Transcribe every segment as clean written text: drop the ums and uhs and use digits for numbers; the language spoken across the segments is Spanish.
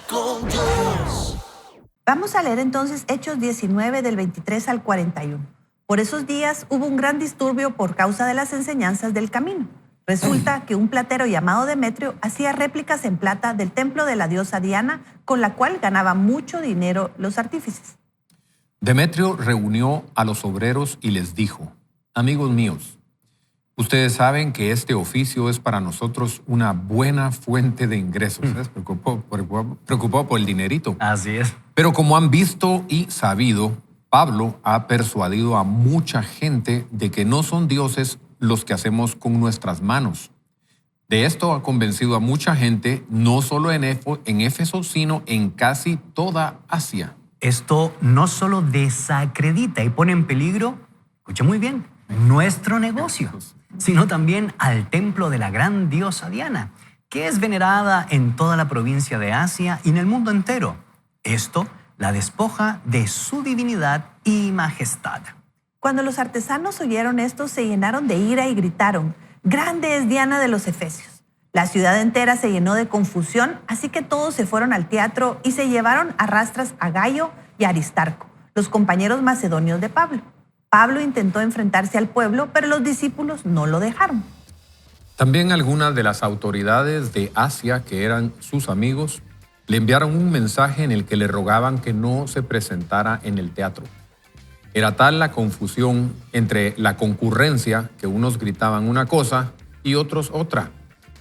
con Dios. Vamos a leer entonces Hechos 19 del 23 al 41. Por esos días hubo un gran disturbio por causa de las enseñanzas del camino. Resulta que un platero llamado Demetrio hacía réplicas en plata del templo de la diosa Diana, con la cual ganaban mucho dinero los artífices. Demetrio reunió a los obreros y les dijo: amigos míos, ustedes saben que este oficio es para nosotros una buena fuente de ingresos. ¿Se preocupó por el dinerito? Así es. Pero como han visto y sabido, Pablo ha persuadido a mucha gente de que no son dioses los que hacemos con nuestras manos. De esto ha convencido a mucha gente, no solo en Éfeso, sino en casi toda Asia. Esto no solo desacredita y pone en peligro, escucha muy bien, nuestro negocio, sino también al templo de la gran diosa Diana, que es venerada en toda la provincia de Asia y en el mundo entero. Esto la despoja de su divinidad y majestad. Cuando los artesanos oyeron esto, se llenaron de ira y gritaron: «¡Grande es Diana de los Efesios!». La ciudad entera se llenó de confusión, así que todos se fueron al teatro y se llevaron a rastras a Gayo y a Aristarco, los compañeros macedonios de Pablo. Pablo intentó enfrentarse al pueblo, pero los discípulos no lo dejaron. También algunas de las autoridades de Asia, que eran sus amigos, le enviaron un mensaje en el que le rogaban que no se presentara en el teatro. Era tal la confusión entre la concurrencia que unos gritaban una cosa y otros otra,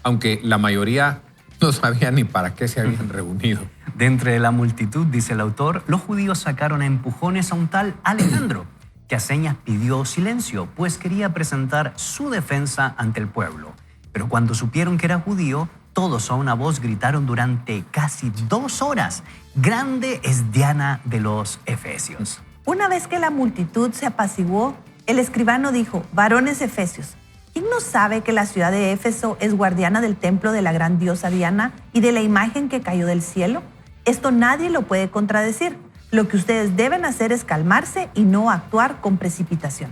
aunque la mayoría no sabía ni para qué se habían reunido. De entre la multitud, dice el autor, los judíos sacaron a empujones a un tal Alejandro, que a señas pidió silencio, pues quería presentar su defensa ante el pueblo. Pero cuando supieron que era judío, todos a una voz gritaron durante casi 2 horas: «Grande es Diana de los Efesios». Una vez que la multitud se apaciguó, el escribano dijo: «Varones efesios, ¿quién no sabe que la ciudad de Éfeso es guardiana del templo de la gran diosa Diana y de la imagen que cayó del cielo? Esto nadie lo puede contradecir. Lo que ustedes deben hacer es calmarse y no actuar con precipitación».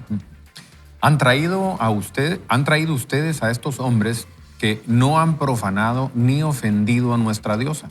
Han traído ustedes a estos hombres que no han profanado ni ofendido a nuestra diosa.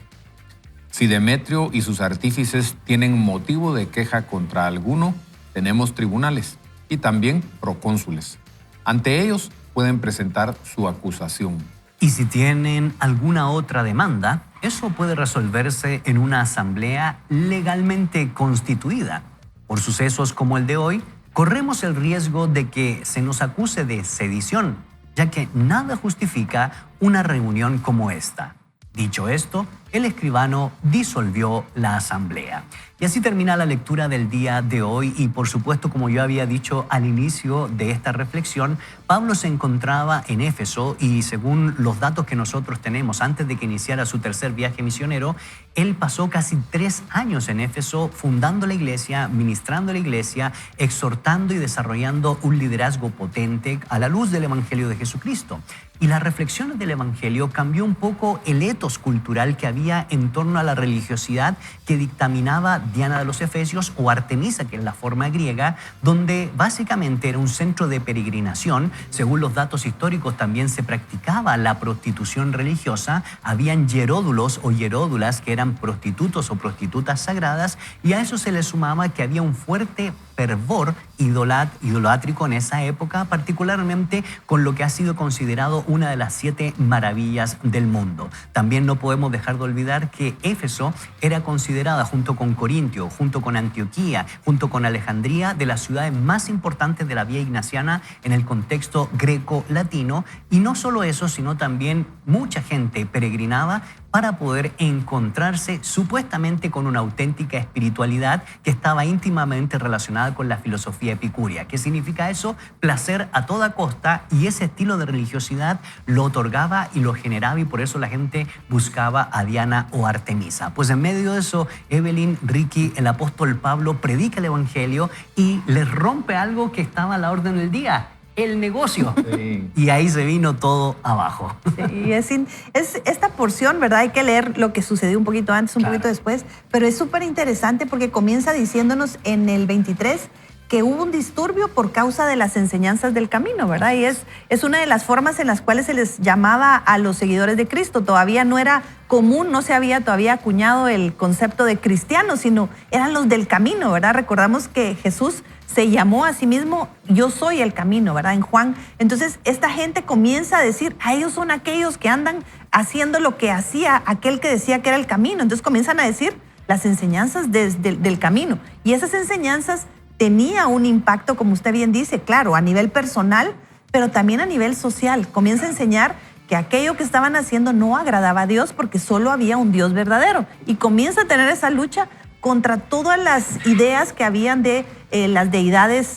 Si Demetrio y sus artífices tienen motivo de queja contra alguno, tenemos tribunales y también procónsules. Ante ellos pueden presentar su acusación. Y si tienen alguna otra demanda, eso puede resolverse en una asamblea legalmente constituida. Por sucesos como el de hoy, corremos el riesgo de que se nos acuse de sedición, ya que nada justifica una reunión como esta. Dicho esto, el escribano disolvió la asamblea. Y así termina la lectura del día de hoy y, por supuesto, como yo había dicho al inicio de esta reflexión, Pablo se encontraba en Éfeso y, según los datos que nosotros tenemos, antes de que iniciara su tercer viaje misionero, él pasó casi 3 años en Éfeso fundando la iglesia, ministrando la iglesia, exhortando y desarrollando un liderazgo potente a la luz del Evangelio de Jesucristo. Y las reflexiones del Evangelio cambió un poco el etos cultural que había en torno a la religiosidad que dictaminaba Diana de los Efesios o Artemisa, que es la forma griega, donde básicamente era un centro de peregrinación. Según los datos históricos, también se practicaba la prostitución religiosa. Habían hieródulos o hieródulas que eran prostitutos o prostitutas sagradas, y a eso se le sumaba que había un fuerte fervor idolátrico en esa época, particularmente con lo que ha sido considerado una de las 7 maravillas del mundo. También no podemos dejar de olvidar que Éfeso era considerada, junto con Corintio, junto con Antioquía, junto con Alejandría, de las ciudades más importantes de la vía ignaciana en el contexto greco-latino. Y no solo eso, sino también mucha gente peregrinaba para poder encontrarse supuestamente con una auténtica espiritualidad que estaba íntimamente relacionada con la filosofía epicúrea. ¿Qué significa eso? Placer a toda costa, y ese estilo de religiosidad lo otorgaba y lo generaba, y por eso la gente buscaba a Diana o Artemisa. Pues en medio de eso, Evelyn, Ricky, el apóstol Pablo predica el Evangelio y les rompe algo que estaba a la orden del día: el negocio. Sí. Y ahí se vino todo abajo. Sí, es esta porción, ¿verdad? Hay que leer lo que sucedió un poquito antes, un poquito después, pero es súper interesante porque comienza diciéndonos en el 23 que hubo un disturbio por causa de las enseñanzas del camino, ¿verdad? Y es una de las formas en las cuales se les llamaba a los seguidores de Cristo. Todavía no era común, no se había todavía acuñado el concepto de cristianos, sino eran los del camino, ¿verdad? Recordamos que Jesús se llamó a sí mismo, yo soy el camino, ¿verdad? En Juan. Entonces, esta gente comienza a decir, a ellos son aquellos que andan haciendo lo que hacía aquel que decía que era el camino. Entonces comienzan a decir las enseñanzas del camino. Y esas enseñanzas tenía un impacto, como usted bien dice, claro, a nivel personal, pero también a nivel social. Comienza a enseñar que aquello que estaban haciendo no agradaba a Dios porque solo había un Dios verdadero. Y comienza a tener esa lucha contra todas las ideas que habían de las deidades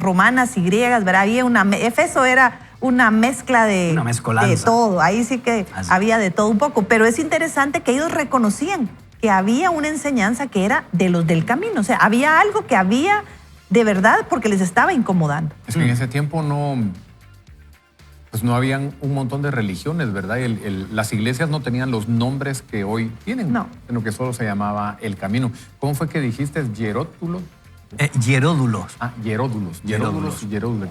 romanas y griegas, ¿verdad? Éfeso era una mezcla de todo. Ahí sí que había de todo un poco. Pero es interesante que ellos reconocían que había una enseñanza que era de los del camino. O sea, había algo que había de verdad porque les estaba incomodando. Es que en ese tiempo no habían un montón de religiones, ¿verdad? Las iglesias no tenían los nombres que hoy tienen, sino que solo se llamaba el camino. ¿Cómo fue que dijiste? ¿Hierótulos? Hieródulos. Hieródulos,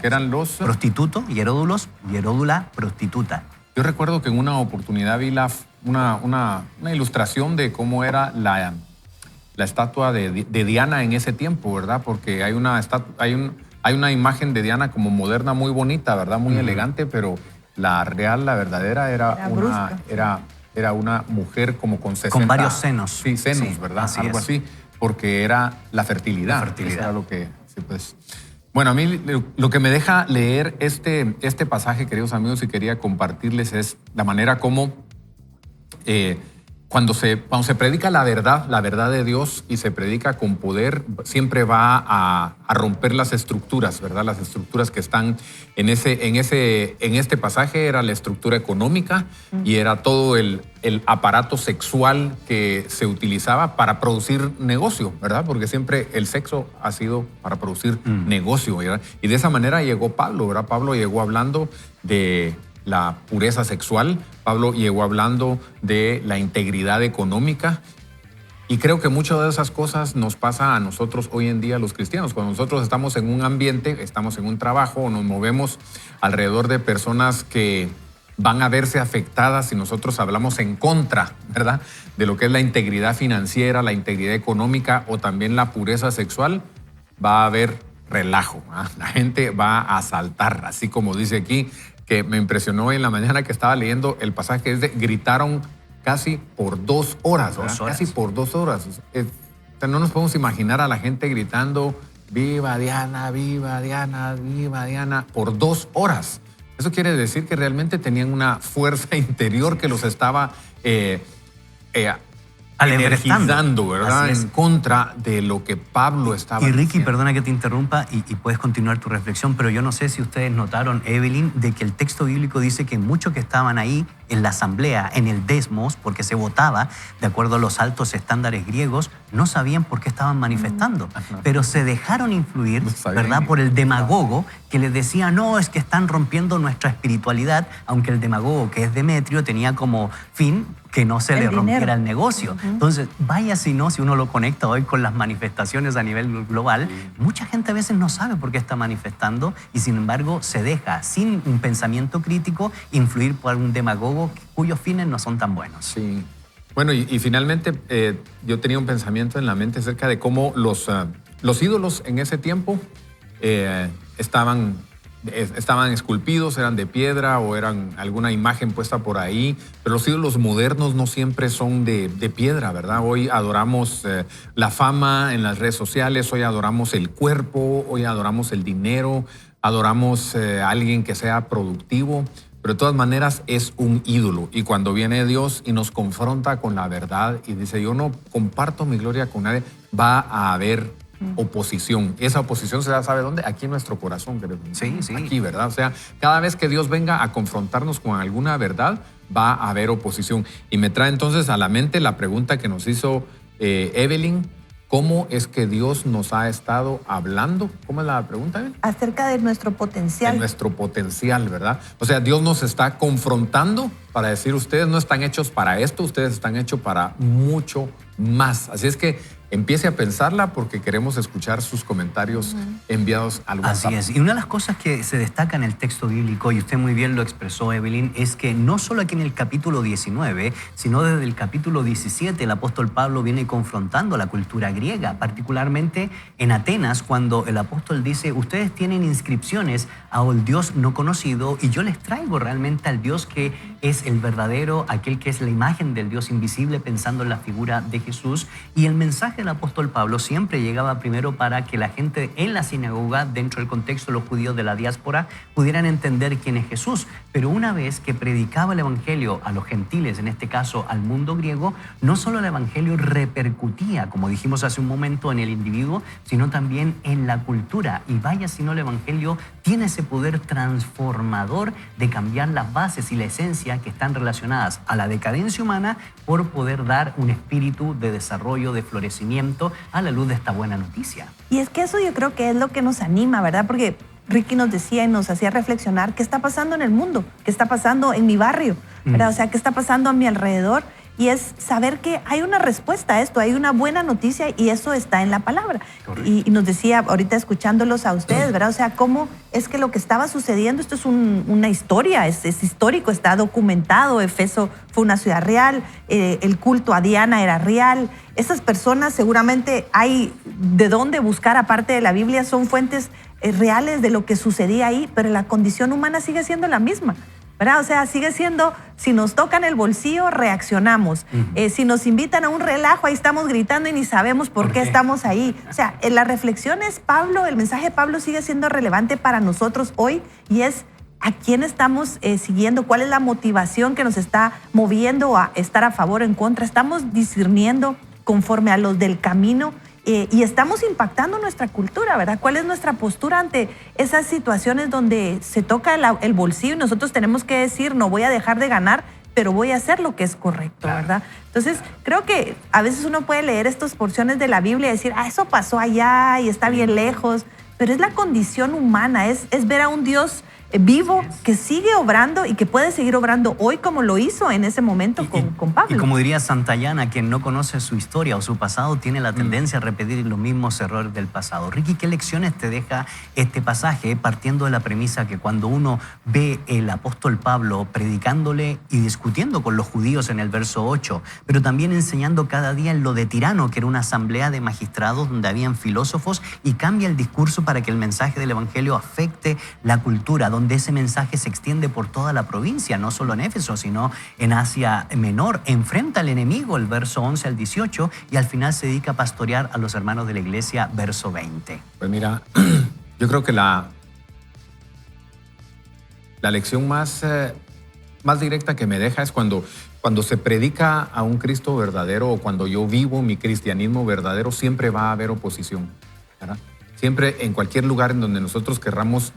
que eran los... Prostituto, hieródulos, hieródula, prostituta. Yo recuerdo que en una oportunidad vi una ilustración de cómo era la estatua de Diana en ese tiempo, ¿verdad? Porque hay una imagen de Diana como moderna muy bonita, ¿verdad? Muy elegante, pero la verdadera era una mujer como con 60... Con varios senos. Sí, senos, ¿verdad? Algo así, porque era la fertilidad. La fertilidad. Eso era lo que... Sí, pues. Bueno, a mí lo que me deja leer este pasaje, queridos amigos, y quería compartirles es la manera como cuando se predica la verdad de Dios y se predica con poder, siempre va a romper las estructuras, ¿verdad? Las estructuras que están en este pasaje era la estructura económica y era todo el aparato sexual que se utilizaba para producir negocio, ¿verdad? Porque siempre el sexo ha sido para producir negocio, ¿verdad? Y de esa manera llegó Pablo, ¿verdad? Pablo llegó hablando de la pureza sexual, Pablo llegó hablando de la integridad económica y creo que muchas de esas cosas nos pasa a nosotros hoy en día los cristianos. Cuando nosotros estamos en un ambiente, estamos en un trabajo o nos movemos alrededor de personas que van a verse afectadas si nosotros hablamos en contra, ¿verdad? De lo que es la integridad financiera, la integridad económica o también la pureza sexual, va a haber relajo, ¿verdad? La gente va a saltar, así como dice aquí, que me impresionó en la mañana que estaba leyendo el pasaje, gritaron casi por 2 horas, ¿verdad? Casi por 2 horas. No nos podemos imaginar a la gente gritando viva Diana, viva Diana, viva Diana, por 2 horas. Eso quiere decir que realmente tenían una fuerza interior que los estaba energizando, ¿verdad? En contra de lo que Pablo estaba diciendo. Y Ricky, diciendo. perdona que te interrumpa y puedes continuar tu reflexión, pero yo no sé si ustedes notaron, Evelyn, de que el texto bíblico dice que muchos que estaban ahí en la asamblea, en el desmos, porque se votaba de acuerdo a los altos estándares griegos, no sabían por qué estaban manifestando, pero se dejaron influir, ¿verdad? Por el demagogo que les decía, no, es que están rompiendo nuestra espiritualidad, aunque el demagogo, que es Demetrio, tenía como fin que no se le rompiera el negocio. Entonces, vaya si uno lo conecta hoy con las manifestaciones a nivel global, mucha gente a veces no sabe por qué está manifestando y sin embargo se deja, sin un pensamiento crítico, influir por un demagogo cuyos fines no son tan buenos. Sí. Bueno, y finalmente yo tenía un pensamiento en la mente acerca de cómo los ídolos en ese tiempo estaban esculpidos, eran de piedra o eran alguna imagen puesta por ahí, pero los ídolos modernos no siempre son de piedra, ¿verdad? Hoy adoramos la fama en las redes sociales, hoy adoramos el cuerpo, hoy adoramos el dinero, adoramos a alguien que sea productivo, pero de todas maneras es un ídolo. Y cuando viene Dios y nos confronta con la verdad y dice, yo no comparto mi gloria con nadie, va a haber oposición. Esa oposición se da, ¿sabe dónde? Aquí en nuestro corazón, creo. Sí. Aquí, ¿verdad? O sea, cada vez que Dios venga a confrontarnos con alguna verdad, va a haber oposición. Y me trae entonces a la mente la pregunta que nos hizo Evelyn. ¿Cómo es que Dios nos ha estado hablando? ¿Cómo es la pregunta, Evelyn? Acerca de nuestro potencial. De nuestro potencial, ¿verdad? O sea, Dios nos está confrontando para decir, ustedes no están hechos para esto, ustedes están hechos para mucho más. Así es que empiece a pensarla porque queremos escuchar sus comentarios enviados al WhatsApp. Así es. Y una de las cosas que se destaca en el texto bíblico, y usted muy bien lo expresó, Evelyn, es que no solo aquí en el capítulo 19, sino desde el capítulo 17, el apóstol Pablo viene confrontando la cultura griega, particularmente en Atenas, cuando el apóstol dice, ustedes tienen inscripciones a un Dios no conocido y yo les traigo realmente al Dios que es el verdadero, aquel que es la imagen del Dios invisible, pensando en la figura de Jesús. Y el mensaje del apóstol Pablo siempre llegaba primero para que la gente en la sinagoga, dentro del contexto de los judíos de la diáspora, pudieran entender quién es Jesús. Pero una vez que predicaba el evangelio a los gentiles, en este caso al mundo griego, no solo el evangelio repercutía, como dijimos hace un momento, en el individuo, sino también en la cultura. Y vaya si no, el evangelio tiene ese poder transformador de cambiar las bases y la esencia que están relacionadas a la decadencia humana por poder dar un espíritu de desarrollo, de florecimiento a la luz de esta buena noticia. Y es que eso yo creo que es lo que nos anima, ¿verdad? Porque Ricky nos decía y nos hacía reflexionar qué está pasando en el mundo, qué está pasando en mi barrio, ¿verdad? O sea, qué está pasando a mi alrededor. Y es saber que hay una respuesta a esto, hay una buena noticia y eso está en la palabra. Y nos decía ahorita escuchándolos a ustedes, ¿verdad? O sea, cómo es que lo que estaba sucediendo, esto es una historia, es histórico, está documentado. Éfeso fue una ciudad real, el culto a Diana era real. Esas personas seguramente hay de dónde buscar, aparte de la Biblia, son fuentes reales de lo que sucedía ahí, pero la condición humana sigue siendo la misma, ¿verdad? O sea, sigue siendo, si nos tocan el bolsillo, reaccionamos. Si nos invitan a un relajo, ahí estamos gritando y ni sabemos por qué estamos ahí. O sea, en las reflexiones, Pablo, el mensaje de Pablo sigue siendo relevante para nosotros hoy y es a quién estamos siguiendo, cuál es la motivación que nos está moviendo a estar a favor o en contra. Estamos discerniendo conforme a los del camino y estamos impactando nuestra cultura, ¿verdad? ¿Cuál es nuestra postura ante esas situaciones donde se toca el bolsillo y nosotros tenemos que decir, no voy a dejar de ganar, pero voy a hacer lo que es correcto, ¿verdad? Entonces, creo que a veces uno puede leer estas porciones de la Biblia y decir, eso pasó allá y está bien lejos, pero es la condición humana, es ver a un Dios vivo que sigue obrando y que puede seguir obrando hoy como lo hizo en ese momento con Pablo. Y como diría Santayana, quien no conoce su historia o su pasado tiene la tendencia a repetir los mismos errores del pasado. Ricky, ¿qué lecciones te deja este pasaje partiendo de la premisa que cuando uno ve el apóstol Pablo predicándole y discutiendo con los judíos en el verso 8, pero también enseñando cada día en lo de Tirano, que era una asamblea de magistrados donde habían filósofos, y cambia el discurso para que el mensaje del evangelio afecte la cultura, donde ese mensaje se extiende por toda la provincia, no solo en Éfeso, sino en Asia Menor? Enfrenta al enemigo, el verso 11 al 18, y al final se dedica a pastorear a los hermanos de la iglesia, verso 20. Pues mira, yo creo que la lección más directa que me deja es cuando se predica a un Cristo verdadero o cuando yo vivo mi cristianismo verdadero, siempre va a haber oposición, ¿verdad? Siempre en cualquier lugar en donde nosotros querramos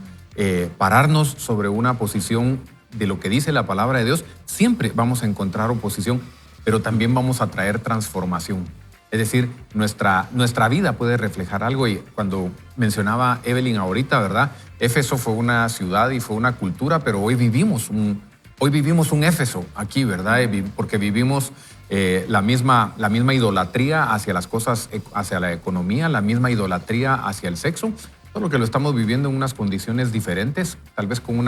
pararnos sobre una posición de lo que dice la palabra de Dios, siempre vamos a encontrar oposición, pero también vamos a traer transformación. Es decir, nuestra vida puede reflejar algo. Y cuando mencionaba Evelyn ahorita, ¿verdad? Éfeso fue una ciudad y fue una cultura, pero hoy vivimos un Éfeso aquí, ¿verdad? Porque vivimos la misma idolatría hacia las cosas, hacia la economía, la misma idolatría hacia el sexo. Solo que lo estamos viviendo en unas condiciones diferentes, tal vez con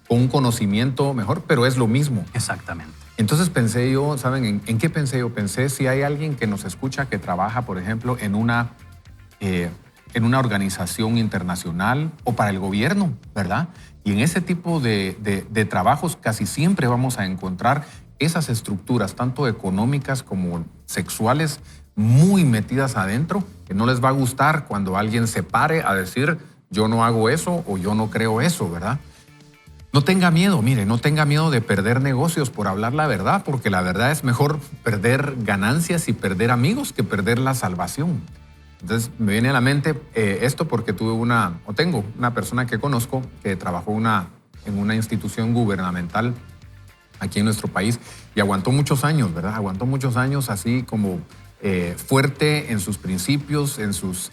un conocimiento mejor, pero es lo mismo. Exactamente. Entonces pensé yo, ¿saben en qué pensé yo? Pensé si hay alguien que nos escucha que trabaja, por ejemplo, en una organización internacional o para el gobierno, ¿verdad? Y en ese tipo de trabajos casi siempre vamos a encontrar esas estructuras, tanto económicas como sexuales, muy metidas adentro, que no les va a gustar cuando alguien se pare a decir yo no hago eso o yo no creo eso, ¿verdad? No tenga miedo, mire, no tenga miedo de perder negocios por hablar la verdad, porque la verdad es mejor perder ganancias y perder amigos que perder la salvación. Entonces me viene a la mente esto porque tengo una persona que conozco que trabajó en una institución gubernamental aquí en nuestro país y aguantó muchos años, ¿verdad? Aguantó muchos años así como fuerte en sus principios, en sus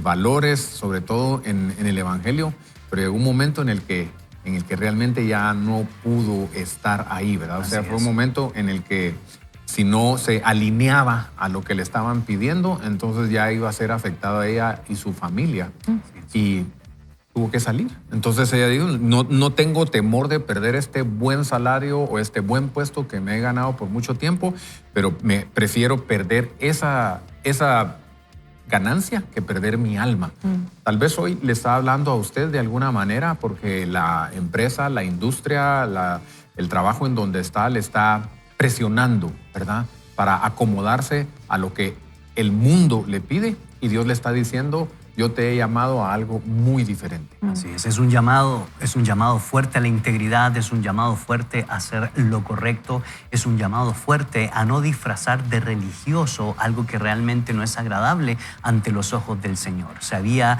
valores, sobre todo en el evangelio, pero llegó un momento en el que en el que realmente ya no pudo estar ahí, ¿verdad? O sea, Así fue es. un momento en el que si no se alineaba a lo que le estaban pidiendo, entonces ya iba a ser afectada ella y su familia. Y tuvo que salir. Entonces ella dijo, no tengo temor de perder este buen salario o este buen puesto que me he ganado por mucho tiempo, pero me prefiero perder esa ganancia que perder mi alma. Tal vez hoy le está hablando a usted de alguna manera porque la empresa, la industria, el trabajo en donde está le está presionando, ¿verdad? Para acomodarse a lo que el mundo le pide y Dios le está diciendo, yo te he llamado a algo muy diferente. Así es un llamado fuerte a la integridad, es un llamado fuerte a hacer lo correcto, es un llamado fuerte a no disfrazar de religioso algo que realmente no es agradable ante los ojos del Señor. Se había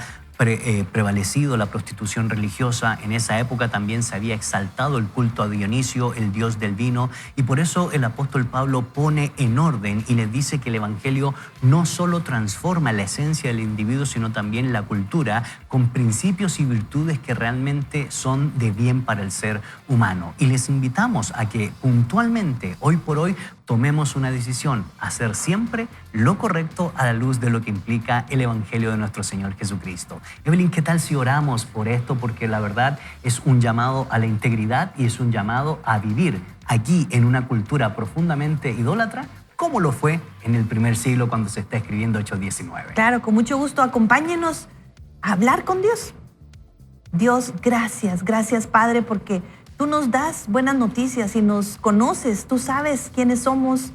prevalecido la prostitución religiosa. En esa época también se había exaltado el culto a Dionisio, el dios del vino, y por eso el apóstol Pablo pone en orden y les dice que el evangelio no solo transforma la esencia del individuo, sino también la cultura con principios y virtudes que realmente son de bien para el ser humano. Y les invitamos a que puntualmente, hoy por hoy, tomemos una decisión, hacer siempre lo correcto a la luz de lo que implica el Evangelio de nuestro Señor Jesucristo. Evelyn, ¿qué tal si oramos por esto? Porque la verdad es un llamado a la integridad y es un llamado a vivir aquí en una cultura profundamente idólatra, como lo fue en el primer siglo cuando se está escribiendo Hechos 19. Claro, con mucho gusto, acompáñenos a hablar con Dios. Dios, gracias Padre, porque tú nos das buenas noticias y nos conoces, tú sabes quiénes somos,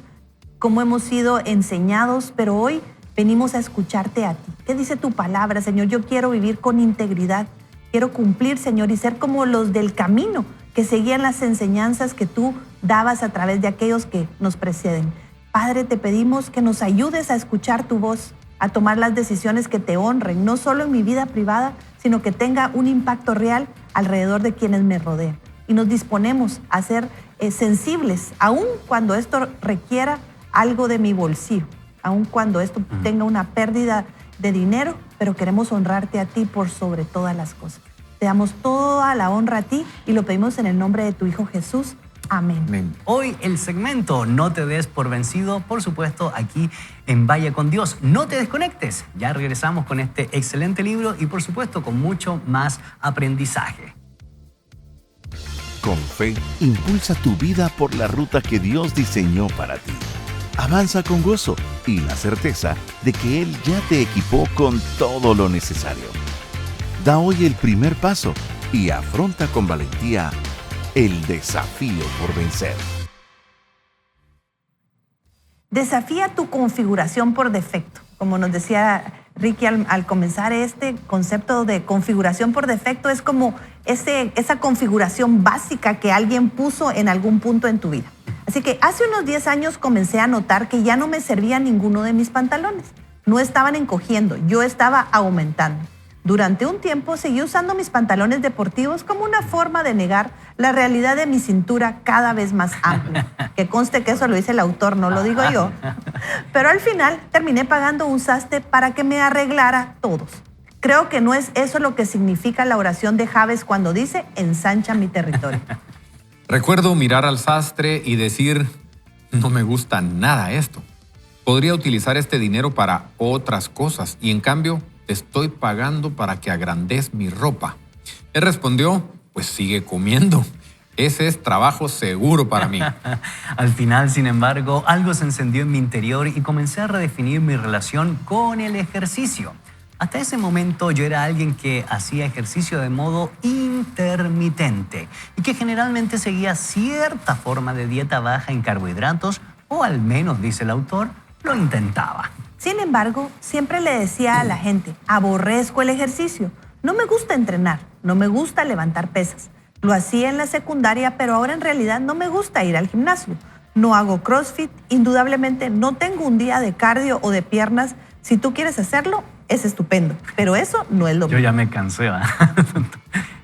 cómo hemos sido enseñados, pero hoy venimos a escucharte a ti. ¿Qué dice tu palabra, Señor? Yo quiero vivir con integridad, quiero cumplir, Señor, y ser como los del camino que seguían las enseñanzas que tú dabas a través de aquellos que nos preceden. Padre, te pedimos que nos ayudes a escuchar tu voz, a tomar las decisiones que te honren, no solo en mi vida privada, sino que tenga un impacto real alrededor de quienes me rodean. Y nos disponemos a ser sensibles, aun cuando esto requiera algo de mi bolsillo, aun cuando esto tenga una pérdida de dinero, pero queremos honrarte a ti por sobre todas las cosas. Te damos toda la honra a ti y lo pedimos en el nombre de tu Hijo Jesús. Amén. Amén. Hoy el segmento No te des por vencido, por supuesto, aquí en Vaya con Dios. No te desconectes. Ya regresamos con este excelente libro y, por supuesto, con mucho más aprendizaje. Con fe, impulsa tu vida por la ruta que Dios diseñó para ti. Avanza con gozo y la certeza de que Él ya te equipó con todo lo necesario. Da hoy el primer paso y afronta con valentía el desafío por vencer. Desafía tu configuración por defecto. Como nos decía Ricky al comenzar, este concepto de configuración por defecto es como esa configuración básica que alguien puso en algún punto en tu vida. Así que hace unos 10 años comencé a notar que ya no me servía ninguno de mis pantalones. No estaban encogiendo, yo estaba aumentando. Durante un tiempo seguí usando mis pantalones deportivos como una forma de negar la realidad de mi cintura cada vez más amplia. Que conste que eso lo dice el autor, no lo digo yo. Pero al final terminé pagando un sastre para que me arreglara todos. Creo que no es eso lo que significa la oración de Jabes cuando dice ensancha mi territorio. Recuerdo mirar al sastre y decir, no me gusta nada esto. Podría utilizar este dinero para otras cosas y en cambio te estoy pagando para que agrandes mi ropa. Él respondió, pues sigue comiendo. Ese es trabajo seguro para mí. Al final, sin embargo, algo se encendió en mi interior y comencé a redefinir mi relación con el ejercicio. Hasta ese momento yo era alguien que hacía ejercicio de modo intermitente y que generalmente seguía cierta forma de dieta baja en carbohidratos, o al menos, dice el autor, lo intentaba. Sin embargo, siempre le decía a la gente, aborrezco el ejercicio, no me gusta entrenar, no me gusta levantar pesas. Lo hacía en la secundaria, pero ahora en realidad no me gusta ir al gimnasio. No hago CrossFit, indudablemente no tengo un día de cardio o de piernas. Si tú quieres hacerlo, es estupendo, pero eso no es lo mío. Yo ya me cansé, ¿verdad?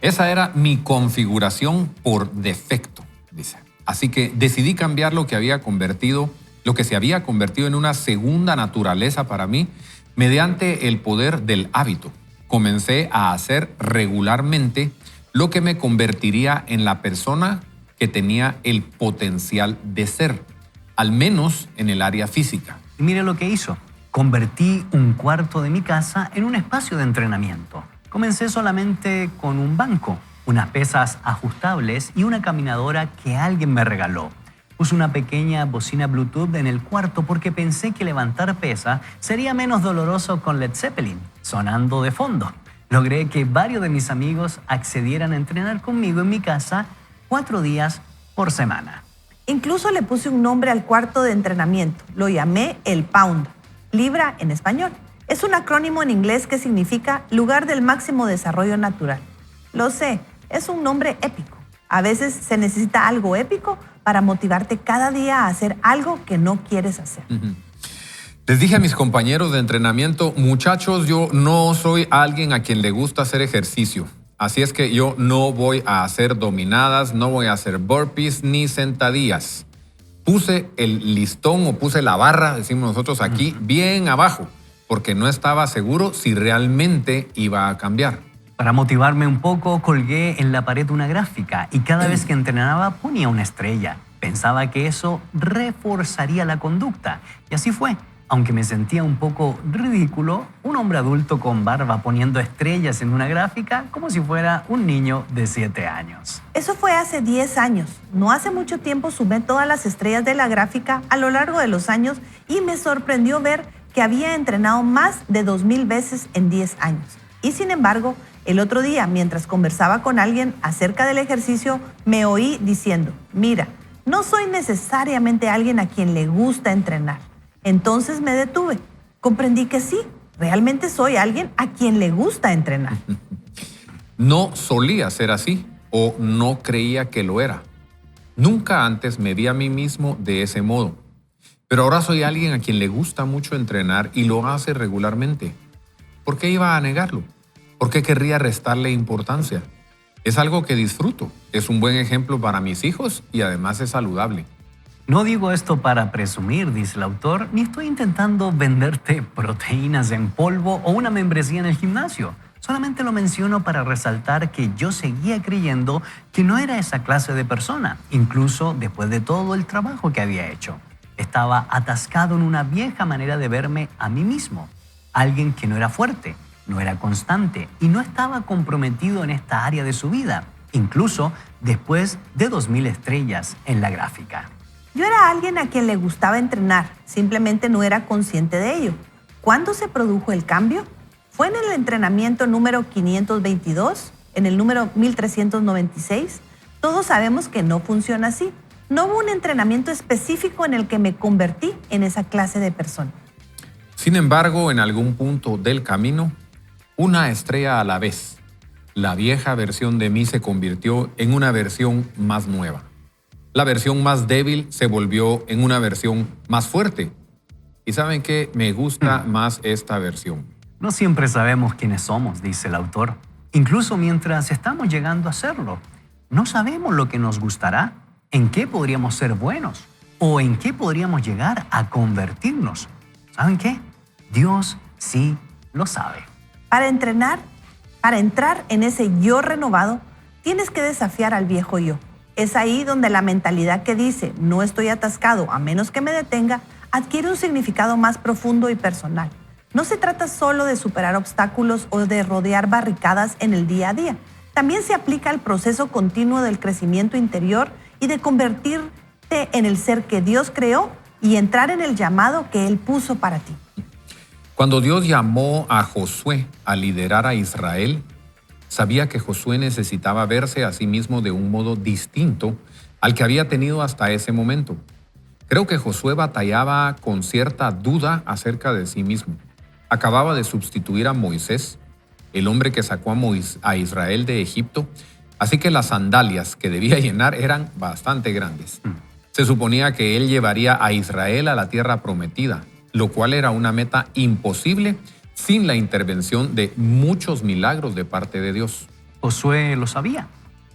Esa era mi configuración por defecto, dice. Así que decidí cambiar lo que se había convertido en una segunda naturaleza para mí mediante el poder del hábito. Comencé a hacer regularmente lo que me convertiría en la persona que tenía el potencial de ser, al menos en el área física. Y mire lo que hizo. Convertí un cuarto de mi casa en un espacio de entrenamiento. Comencé solamente con un banco, unas pesas ajustables y una caminadora que alguien me regaló. Puse una pequeña bocina Bluetooth en el cuarto porque pensé que levantar pesas sería menos doloroso con Led Zeppelin sonando de fondo. Logré que varios de mis amigos accedieran a entrenar conmigo en mi casa 4 días por semana. Incluso le puse un nombre al cuarto de entrenamiento. Lo llamé el Pound, libra en español. Es un acrónimo en inglés que significa lugar del máximo desarrollo natural. Lo sé, es un nombre épico. A veces se necesita algo épico para motivarte cada día a hacer algo que no quieres hacer. Les dije a mis compañeros de entrenamiento, muchachos, yo no soy alguien a quien le gusta hacer ejercicio. Así es que yo no voy a hacer dominadas, no voy a hacer burpees ni sentadillas. Puse el listón o puse la barra, decimos nosotros aquí, bien abajo, porque no estaba seguro si realmente iba a cambiar. Para motivarme un poco, colgué en la pared una gráfica y cada vez que entrenaba ponía una estrella. Pensaba que eso reforzaría la conducta. Y así fue. Aunque me sentía un poco ridículo, un hombre adulto con barba poniendo estrellas en una gráfica como si fuera un niño de 7 años. Eso fue hace 10 años. No hace mucho tiempo sumé todas las estrellas de la gráfica a lo largo de los años y me sorprendió ver que había entrenado más de 2,000 veces en 10 años. Y sin embargo, el otro día, mientras conversaba con alguien acerca del ejercicio, me oí diciendo, mira, no soy necesariamente alguien a quien le gusta entrenar. Entonces me detuve. Comprendí que sí, realmente soy alguien a quien le gusta entrenar. No solía ser así o no creía que lo era. Nunca antes me vi a mí mismo de ese modo. Pero ahora soy alguien a quien le gusta mucho entrenar y lo hace regularmente. ¿Por qué iba a negarlo? ¿Por qué querría restarle importancia? Es algo que disfruto, es un buen ejemplo para mis hijos y además es saludable. No digo esto para presumir, dice el autor, ni estoy intentando venderte proteínas en polvo o una membresía en el gimnasio. Solamente lo menciono para resaltar que yo seguía creyendo que no era esa clase de persona, incluso después de todo el trabajo que había hecho. Estaba atascado en una vieja manera de verme a mí mismo. Alguien que no era fuerte, no era constante y no estaba comprometido en esta área de su vida, incluso después de 2,000 estrellas en la gráfica. Yo era alguien a quien le gustaba entrenar, simplemente no era consciente de ello. ¿Cuándo se produjo el cambio? ¿Fue en el entrenamiento número 522? ¿En el número 1396? Todos sabemos que no funciona así. No hubo un entrenamiento específico en el que me convertí en esa clase de persona. Sin embargo, en algún punto del camino, una estrella a la vez, la vieja versión de mí se convirtió en una versión más nueva. La versión más débil se volvió en una versión más fuerte. ¿Y saben qué? Me gusta más esta versión. No siempre sabemos quiénes somos, dice el autor. Incluso mientras estamos llegando a serlo, no sabemos lo que nos gustará, en qué podríamos ser buenos o en qué podríamos llegar a convertirnos. ¿Saben qué? Dios sí lo sabe. Para entrar en ese yo renovado, tienes que desafiar al viejo yo. Es ahí donde la mentalidad que dice no estoy atascado a menos que me detenga adquiere un significado más profundo y personal. No se trata solo de superar obstáculos o de rodear barricadas en el día a día. También se aplica al proceso continuo del crecimiento interior y de convertirte en el ser que Dios creó y entrar en el llamado que Él puso para ti. Cuando Dios llamó a Josué a liderar a Israel, sabía que Josué necesitaba verse a sí mismo de un modo distinto al que había tenido hasta ese momento. Creo que Josué batallaba con cierta duda acerca de sí mismo. Acababa de sustituir a Moisés, el hombre que sacó a Israel de Egipto, así que las sandalias que debía llenar eran bastante grandes. Se suponía que él llevaría a Israel a la tierra prometida, lo cual era una meta imposible sin la intervención de muchos milagros de parte de Dios. Josué lo sabía.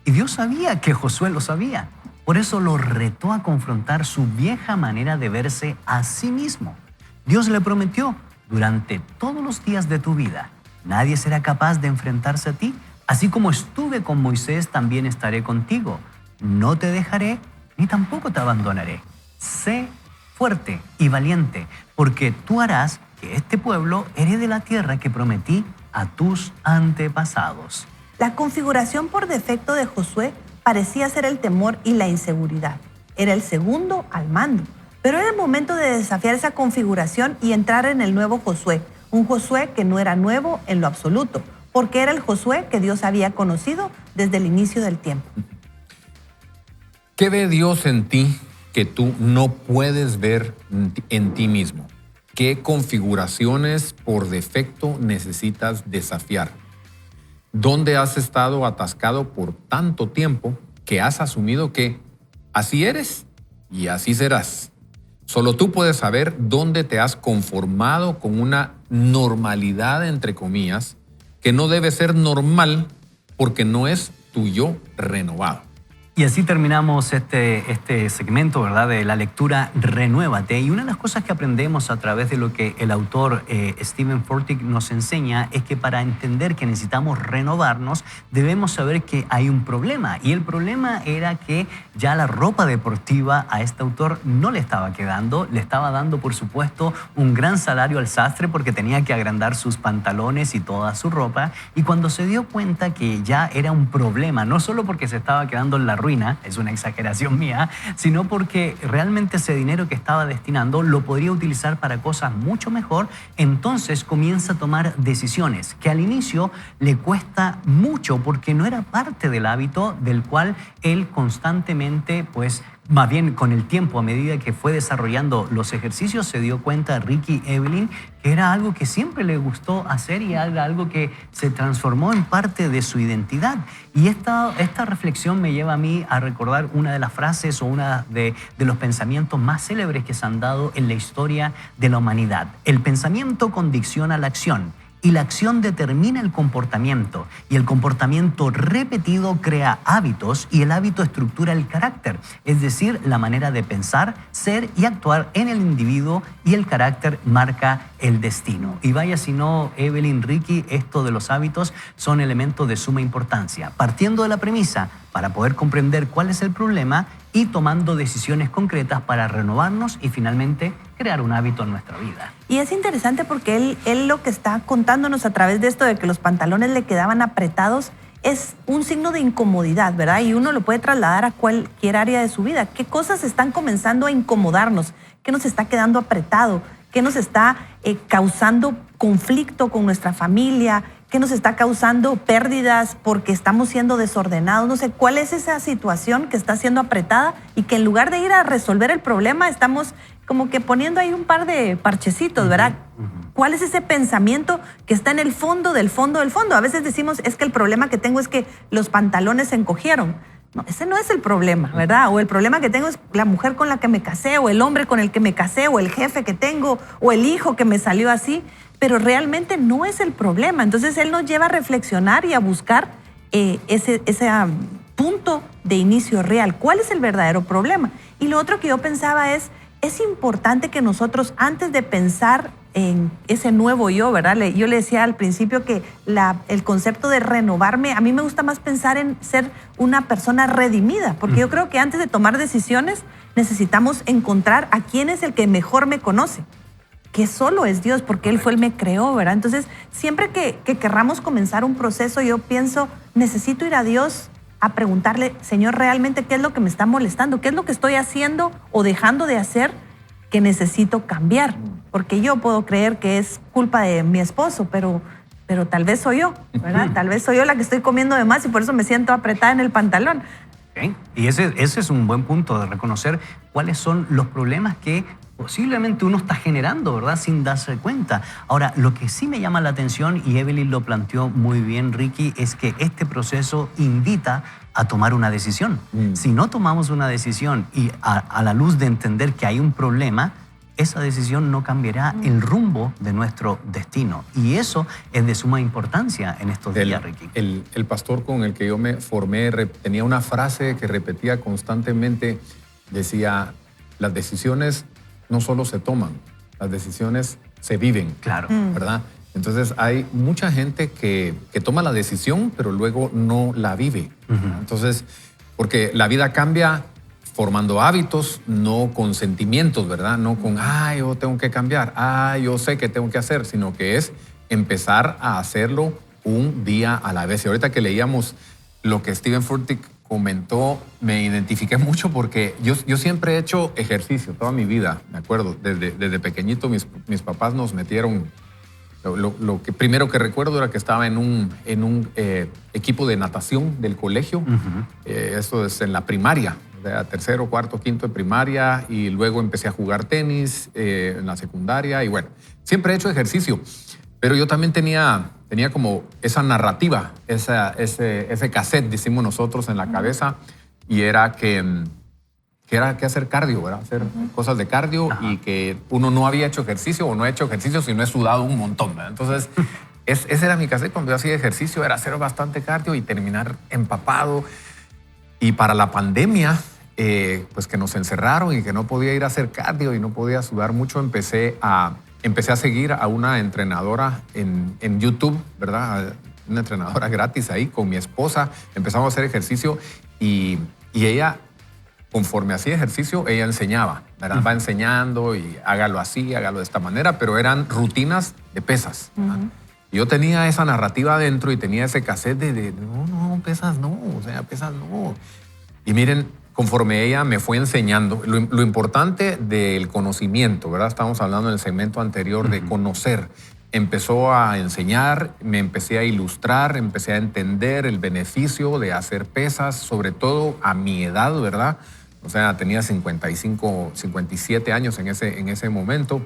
Y Dios sabía que Josué lo sabía. Por eso lo retó a confrontar su vieja manera de verse a sí mismo. Dios le prometió, durante todos los días de tu vida, nadie será capaz de enfrentarse a ti Así como estuve con Moisés, también estaré contigo. No te dejaré ni tampoco te abandonaré. Sé fuerte y valiente, porque tú harás que este pueblo herede la tierra que prometí a tus antepasados. La configuración por defecto de Josué parecía ser el temor y la inseguridad. Era el segundo al mando, pero era el momento de desafiar esa configuración y entrar en el nuevo Josué, un Josué que no era nuevo en lo absoluto, porque era el Josué que Dios había conocido desde el inicio del tiempo. ¿Qué ve Dios en ti que tú no puedes ver en ti mismo? ¿Qué configuraciones por defecto necesitas desafiar? ¿Dónde has estado atascado por tanto tiempo que has asumido que así eres y así serás? Solo tú puedes saber dónde te has conformado con una normalidad, entre comillas, que no debe ser normal porque no es tu yo renovado. Y así terminamos este segmento, ¿verdad?, de la lectura Renuévate. Y una de las cosas que aprendemos a través de lo que el autor Stephen Furtick nos enseña es que para entender que necesitamos renovarnos, debemos saber que hay un problema. Y el problema era que ya la ropa deportiva a este autor no le estaba quedando. Le estaba dando, por supuesto, un gran salario al sastre porque tenía que agrandar sus pantalones y toda su ropa. Y cuando se dio cuenta que ya era un problema, no solo porque se estaba quedando en la ruina, es una exageración mía, sino porque realmente ese dinero que estaba destinando lo podría utilizar para cosas mucho mejor, entonces comienza a tomar decisiones que al inicio le cuesta mucho porque no era parte del hábito del cual él constantemente, pues, más bien con el tiempo, a medida que fue desarrollando los ejercicios, se dio cuenta Ricky Evelyn que era algo que siempre le gustó hacer y era algo que se transformó en parte de su identidad. Y esta reflexión me lleva a mí a recordar una de las frases o una de los pensamientos más célebres que se han dado en la historia de la humanidad. El pensamiento condiciona la acción. Y la acción determina el comportamiento. Y el comportamiento repetido crea hábitos y el hábito estructura el carácter. Es decir, la manera de pensar, ser y actuar en el individuo y el carácter marca el destino. Y vaya si no, Evelyn, Ricky, esto de los hábitos son elementos de suma importancia. Partiendo de la premisa para poder comprender cuál es el problema y tomando decisiones concretas para renovarnos y finalmente crear un hábito en nuestra vida. Y es interesante porque él lo que está contándonos a través de esto de que los pantalones le quedaban apretados es un signo de incomodidad, ¿verdad? Y uno lo puede trasladar a cualquier área de su vida. ¿Qué cosas están comenzando a incomodarnos? ¿Qué nos está quedando apretado? ¿Qué nos está causando conflicto con nuestra familia? ¿Qué nos está causando pérdidas porque estamos siendo desordenados? No sé, ¿cuál es esa situación que está siendo apretada y que en lugar de ir a resolver el problema estamos como que poniendo ahí un par de parchecitos, ¿verdad? ¿Cuál es ese pensamiento que está en el fondo del fondo del fondo? A veces decimos, es que el problema que tengo es que los pantalones se encogieron. No, ese no es el problema, ¿verdad? O el problema que tengo es la mujer con la que me casé, o el hombre con el que me casé, o el jefe que tengo, o el hijo que me salió así. Pero realmente no es el problema. Entonces él nos lleva a reflexionar y a buscar ese punto de inicio real. ¿Cuál es el verdadero problema? Y lo otro que yo pensaba es importante que nosotros, antes de pensar en ese nuevo yo, ¿verdad? Yo le decía al principio que el concepto de renovarme, a mí me gusta más pensar en ser una persona redimida, porque yo creo que antes de tomar decisiones necesitamos encontrar a quién es el que mejor me conoce, que solo es Dios, porque Él fue el que me creó, ¿verdad? Entonces, siempre que querramos comenzar un proceso, yo pienso, necesito ir a Dios a preguntarle, Señor, realmente, ¿qué es lo que me está molestando? ¿Qué es lo que estoy haciendo o dejando de hacer que necesito cambiar? Porque yo puedo creer que es culpa de mi esposo, pero tal vez soy yo, ¿verdad? Tal vez soy yo la que estoy comiendo de más y por eso me siento apretada en el pantalón. Okay. Y ese es un buen punto de reconocer cuáles son los problemas que posiblemente uno está generando, ¿verdad? Sin darse cuenta. Ahora, lo que sí me llama la atención, y Evelyn lo planteó muy bien, Ricky, es que este proceso invita a tomar una decisión. Si no tomamos una decisión y a la luz de entender que hay un problema, esa decisión no cambiará el rumbo de nuestro destino. Y eso es de suma importancia en estos días, Ricky. El pastor con el que yo me formé tenía una frase que repetía constantemente. Decía, las decisiones no solo se toman, las decisiones se viven. Claro. ¿Verdad? Entonces hay mucha gente que toma la decisión, pero luego no la vive. Entonces, porque la vida cambia formando hábitos, no con sentimientos, ¿verdad? No con, yo tengo que cambiar, yo sé que tengo que hacer, sino que es empezar a hacerlo un día a la vez. Y ahorita que leíamos lo que Stephen Furtick comentó, me identifiqué mucho porque yo siempre he hecho ejercicio toda mi vida, me acuerdo. Desde pequeñito mis papás nos metieron. Lo que primero que recuerdo era que estaba en un equipo de natación del colegio. Eso es en la primaria, o sea, tercero, cuarto, quinto de primaria, y luego empecé a jugar tenis en la secundaria. Y bueno, siempre he hecho ejercicio, pero yo también tenía como esa narrativa, ese cassette, decimos nosotros, en la cabeza, y era que era que hacer cardio, ¿verdad? Hacer cosas de cardio. Y que uno no había hecho ejercicio o no ha hecho ejercicio si no he sudado un montón, ¿verdad? Entonces, ese era mi cassette cuando yo hacía ejercicio, era hacer bastante cardio y terminar empapado. Y para la pandemia, pues que nos encerraron y que no podía ir a hacer cardio y no podía sudar mucho, empecé a seguir a una entrenadora en YouTube, ¿verdad? Una entrenadora gratis ahí con mi esposa. Empezamos a hacer ejercicio y ella, conforme hacía ejercicio, ella enseñaba, ¿verdad? Va enseñando y hágalo así, hágalo de esta manera, pero eran rutinas de pesas. Y yo tenía esa narrativa adentro y tenía ese cassette de no, pesas no, o sea, pesas no. Y miren, conforme ella me fue enseñando, lo importante del conocimiento, ¿verdad? Estábamos hablando en el segmento anterior de conocer. Empezó a enseñar, me empecé a ilustrar, empecé a entender el beneficio de hacer pesas, sobre todo a mi edad, ¿verdad? O sea, tenía 55, 57 años en ese momento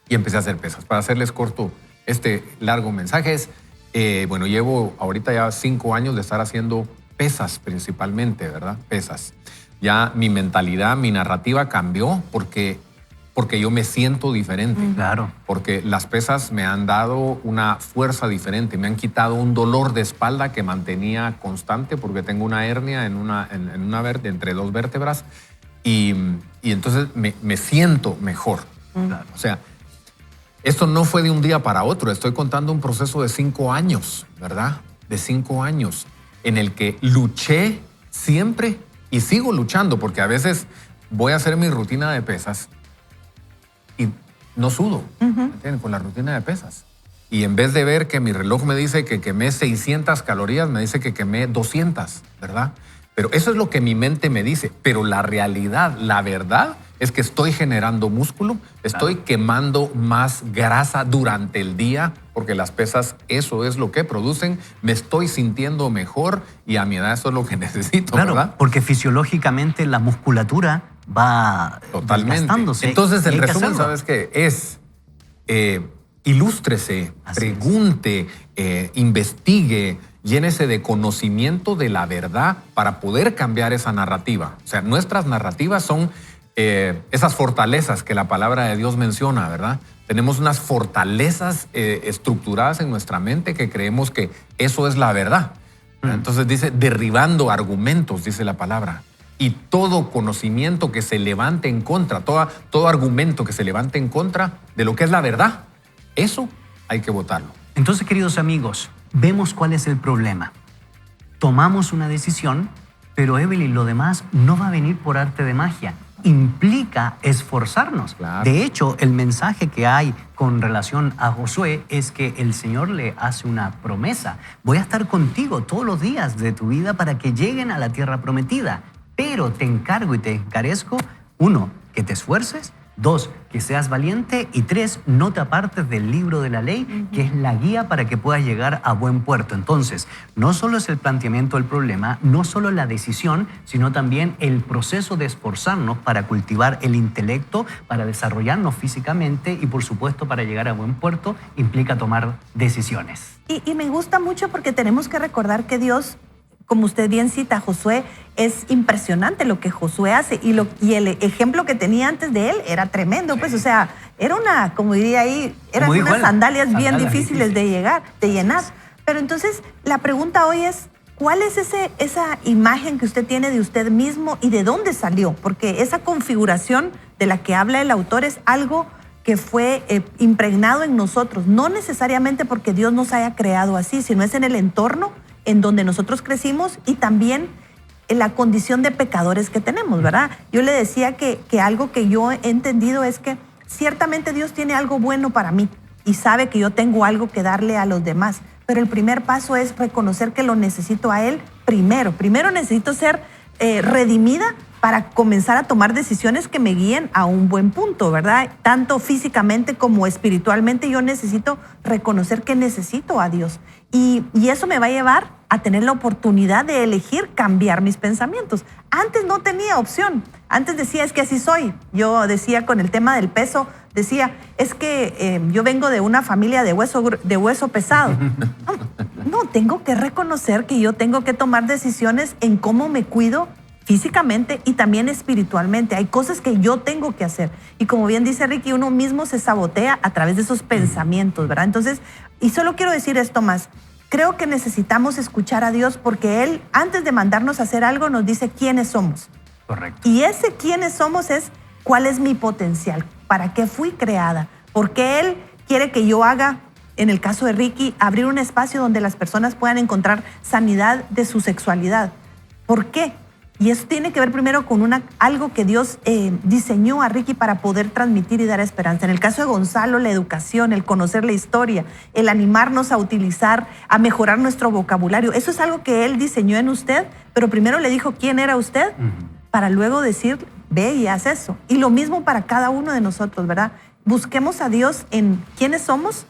y empecé a hacer pesas. Para hacerles corto este largo mensaje es, bueno, llevo ahorita ya 5 años de estar haciendo pesas principalmente, ¿verdad? Pesas. Ya mi mentalidad, mi narrativa cambió porque yo me siento diferente. Claro. Porque las pesas me han dado una fuerza diferente, me han quitado un dolor de espalda que mantenía constante porque tengo una hernia entre 2 vértebras y entonces me siento mejor. Claro. O sea, esto no fue de un día para otro, estoy contando un proceso de 5 años, ¿verdad? De 5 años en el que luché siempre y sigo luchando porque a veces voy a hacer mi rutina de pesas y no sudo, ¿entienden? Con la rutina de pesas. Y en vez de ver que mi reloj me dice que quemé 600 calorías, me dice que quemé 200, ¿verdad? Pero eso es lo que mi mente me dice. Pero la realidad, la verdad, es que estoy generando músculo, estoy quemando más grasa durante el día, porque las pesas, eso es lo que producen. Me estoy sintiendo mejor y a mi edad eso es lo que necesito, claro, ¿verdad? Porque fisiológicamente la musculatura va desgastándose. Entonces, el resumen, ¿sabes qué? Es ilústrese, pregunte, investigue, llénese de conocimiento de la verdad para poder cambiar esa narrativa. O sea, nuestras narrativas son esas fortalezas que la palabra de Dios menciona, ¿verdad? Tenemos unas fortalezas estructuradas en nuestra mente que creemos que eso es la verdad. Entonces dice, derribando argumentos, dice la palabra. Y todo conocimiento que se levante en contra, todo argumento que se levante en contra de lo que es la verdad, eso hay que votarlo. Entonces, queridos amigos, vemos cuál es el problema. Tomamos una decisión, pero Evelyn, lo demás no va a venir por arte de magia. Implica esforzarnos. Claro. De hecho, el mensaje que hay con relación a Josué es que el Señor le hace una promesa. Voy a estar contigo todos los días de tu vida para que lleguen a la tierra prometida. Pero te encargo y te encarezco, 1, que te esfuerces, 2, que seas valiente y 3, no te apartes del libro de la ley, que es la guía para que puedas llegar a buen puerto. Entonces, no solo es el planteamiento del problema, no solo la decisión, sino también el proceso de esforzarnos para cultivar el intelecto, para desarrollarnos físicamente y, por supuesto, para llegar a buen puerto, implica tomar decisiones. Y me gusta mucho porque tenemos que recordar que Dios, como usted bien cita, Josué, es impresionante lo que Josué hace y el ejemplo que tenía antes de él era tremendo, pues, o sea, era una, como diría ahí, eran unas sandalias bien difíciles de llenar. Pero entonces, la pregunta hoy es, ¿cuál es esa imagen que usted tiene de usted mismo y de dónde salió? Porque esa configuración de la que habla el autor es algo que fue impregnado en nosotros, no necesariamente porque Dios nos haya creado así, sino es en el entorno en donde nosotros crecimos y también en la condición de pecadores que tenemos, ¿verdad? Yo le decía que algo que yo he entendido es que ciertamente Dios tiene algo bueno para mí y sabe que yo tengo algo que darle a los demás, pero el primer paso es reconocer que lo necesito a Él primero. Primero necesito ser redimida para comenzar a tomar decisiones que me guíen a un buen punto, ¿verdad? Tanto físicamente como espiritualmente yo necesito reconocer que necesito a Dios. Y eso me va a llevar a tener la oportunidad de elegir cambiar mis pensamientos. Antes no tenía opción. Antes decía, es que así soy. Yo decía con el tema del peso, decía, es que yo vengo de una familia de hueso pesado. No, tengo que reconocer que yo tengo que tomar decisiones en cómo me cuido físicamente y también espiritualmente. Hay cosas que yo tengo que hacer. Y como bien dice Ricky, uno mismo se sabotea a través de esos pensamientos, ¿verdad? Entonces, y solo quiero decir esto más. Creo que necesitamos escuchar a Dios porque Él, antes de mandarnos a hacer algo, nos dice quiénes somos. Correcto. Y ese quiénes somos es cuál es mi potencial, para qué fui creada, porque Él quiere que yo haga, en el caso de Ricky, abrir un espacio donde las personas puedan encontrar sanidad de su sexualidad. ¿Por qué? Y eso tiene que ver primero con algo que Dios diseñó a Ricky para poder transmitir y dar esperanza. En el caso de Gonzalo, la educación, el conocer la historia, el animarnos a utilizar, a mejorar nuestro vocabulario. Eso es algo que Él diseñó en usted, pero primero le dijo quién era usted para luego decir, ve y haz eso. Y lo mismo para cada uno de nosotros, ¿verdad? Busquemos a Dios en quiénes somos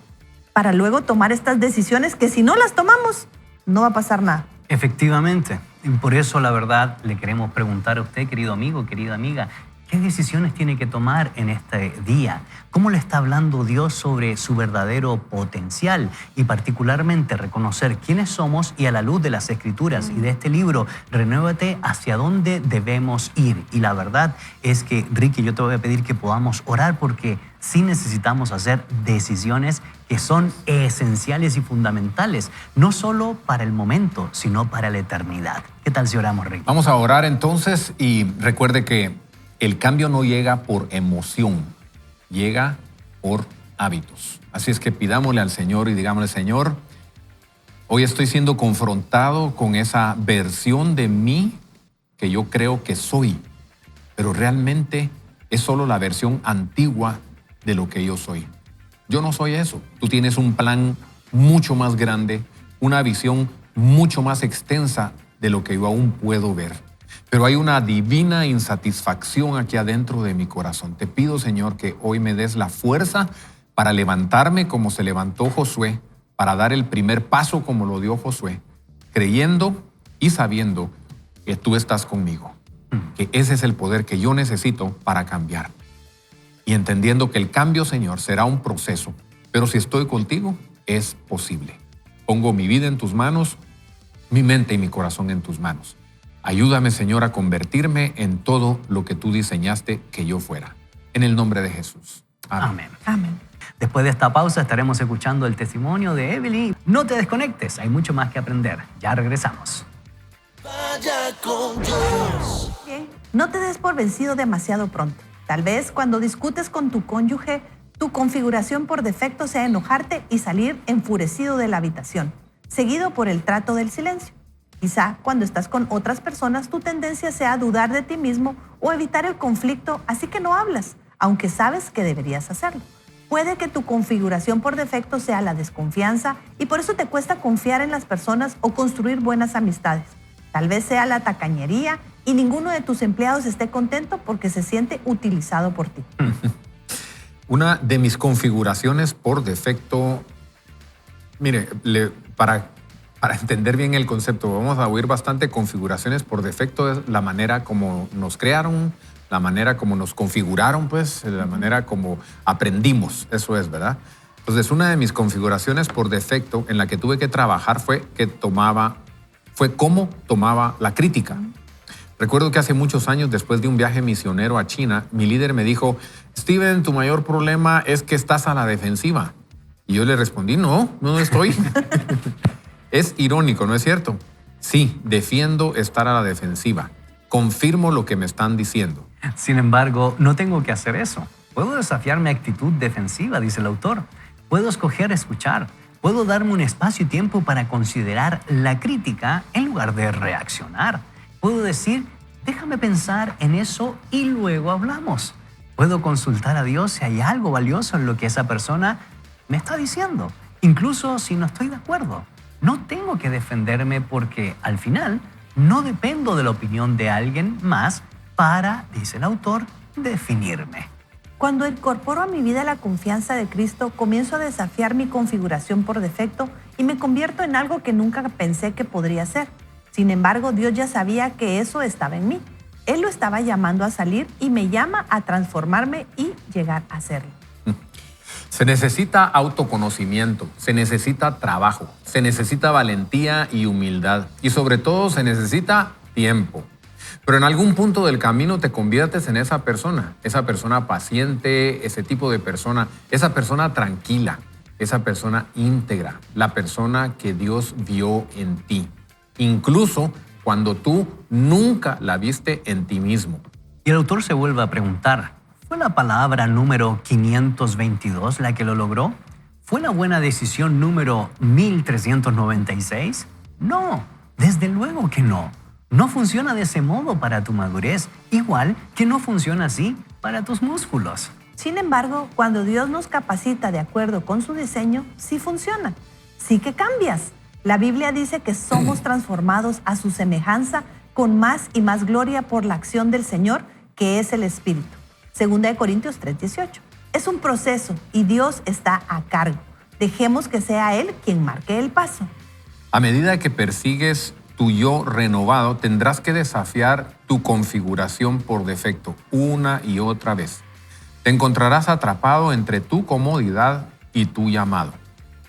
para luego tomar estas decisiones que si no las tomamos, no va a pasar nada. Efectivamente. Y por eso, la verdad, le queremos preguntar a usted, querido amigo, querida amiga, ¿qué decisiones tiene que tomar en este día? ¿Cómo le está hablando Dios sobre su verdadero potencial? Y particularmente reconocer quiénes somos y a la luz de las Escrituras y de este libro, Renuévate, hacia dónde debemos ir. Y la verdad es que, Ricky, yo te voy a pedir que podamos orar porque sí necesitamos hacer decisiones que son esenciales y fundamentales, no solo para el momento, sino para la eternidad. ¿Qué tal si oramos, Ricky? Vamos a orar entonces y recuerde que el cambio no llega por emoción, llega por hábitos. Así es que pidámosle al Señor y digámosle, Señor, hoy estoy siendo confrontado con esa versión de mí que yo creo que soy, pero realmente es solo la versión antigua de lo que yo soy. Yo no soy eso. Tú tienes un plan mucho más grande, una visión mucho más extensa de lo que yo aún puedo ver. Pero hay una divina insatisfacción aquí adentro de mi corazón. Te pido, Señor, que hoy me des la fuerza para levantarme como se levantó Josué, para dar el primer paso como lo dio Josué, creyendo y sabiendo que tú estás conmigo, que ese es el poder que yo necesito para cambiar. Y entendiendo que el cambio, Señor, será un proceso, pero si estoy contigo, es posible. Pongo mi vida en tus manos, mi mente y mi corazón en tus manos. Ayúdame, Señor, a convertirme en todo lo que tú diseñaste que yo fuera. En el nombre de Jesús. Amén. Amén. Después de esta pausa estaremos escuchando el testimonio de Evelyn. No te desconectes, hay mucho más que aprender. Ya regresamos. Vaya con Dios. Bien, no te des por vencido demasiado pronto. Tal vez cuando discutes con tu cónyuge, tu configuración por defecto sea enojarte y salir enfurecido de la habitación, seguido por el trato del silencio. Quizá cuando estás con otras personas, tu tendencia sea dudar de ti mismo o evitar el conflicto, así que no hablas, aunque sabes que deberías hacerlo. Puede que tu configuración por defecto sea la desconfianza y por eso te cuesta confiar en las personas o construir buenas amistades. Tal vez sea la tacañería y ninguno de tus empleados esté contento porque se siente utilizado por ti. Una de mis configuraciones por defecto, mire, para entender bien el concepto, vamos a oír bastante configuraciones por defecto, es la manera como nos crearon, la manera como nos configuraron, pues, la manera como aprendimos, eso es, ¿verdad? Entonces, una de mis configuraciones por defecto en la que tuve que trabajar fue cómo tomaba la crítica. Recuerdo que hace muchos años, después de un viaje misionero a China, mi líder me dijo, Steven, tu mayor problema es que estás a la defensiva. Y yo le respondí, no estoy. Es irónico, ¿no es cierto? Sí, defiendo estar a la defensiva. Confirmo lo que me están diciendo. Sin embargo, no tengo que hacer eso. Puedo desafiar mi actitud defensiva, dice el autor. Puedo escoger escuchar. Puedo darme un espacio y tiempo para considerar la crítica en lugar de reaccionar. Puedo decir, déjame pensar en eso y luego hablamos. Puedo consultar a Dios si hay algo valioso en lo que esa persona me está diciendo, incluso si no estoy de acuerdo. No tengo que defenderme porque al final no dependo de la opinión de alguien más para, dice el autor, definirme. Cuando incorporo a mi vida la confianza de Cristo, comienzo a desafiar mi configuración por defecto y me convierto en algo que nunca pensé que podría ser. Sin embargo, Dios ya sabía que eso estaba en mí. Él lo estaba llamando a salir y me llama a transformarme y llegar a serlo. Se necesita autoconocimiento, se necesita trabajo, se necesita valentía y humildad y sobre todo se necesita tiempo. Pero en algún punto del camino te conviertes en esa persona paciente, ese tipo de persona, esa persona tranquila, esa persona íntegra, la persona que Dios vio en ti, incluso cuando tú nunca la viste en ti mismo. Y el autor se vuelve a preguntar, ¿fue la palabra número 522 la que lo logró? ¿Fue la buena decisión número 1396? No, desde luego que no. No funciona de ese modo para tu madurez, igual que no funciona así para tus músculos. Sin embargo, cuando Dios nos capacita de acuerdo con su diseño, sí funciona. Sí que cambias. La Biblia dice que somos transformados a su semejanza con más y más gloria por la acción del Señor, que es el Espíritu. 2 Corintios 3:18. Es un proceso y Dios está a cargo. Dejemos que sea Él quien marque el paso. A medida que persigues tu yo renovado, tendrás que desafiar tu configuración por defecto una y otra vez. Te encontrarás atrapado entre tu comodidad y tu llamado,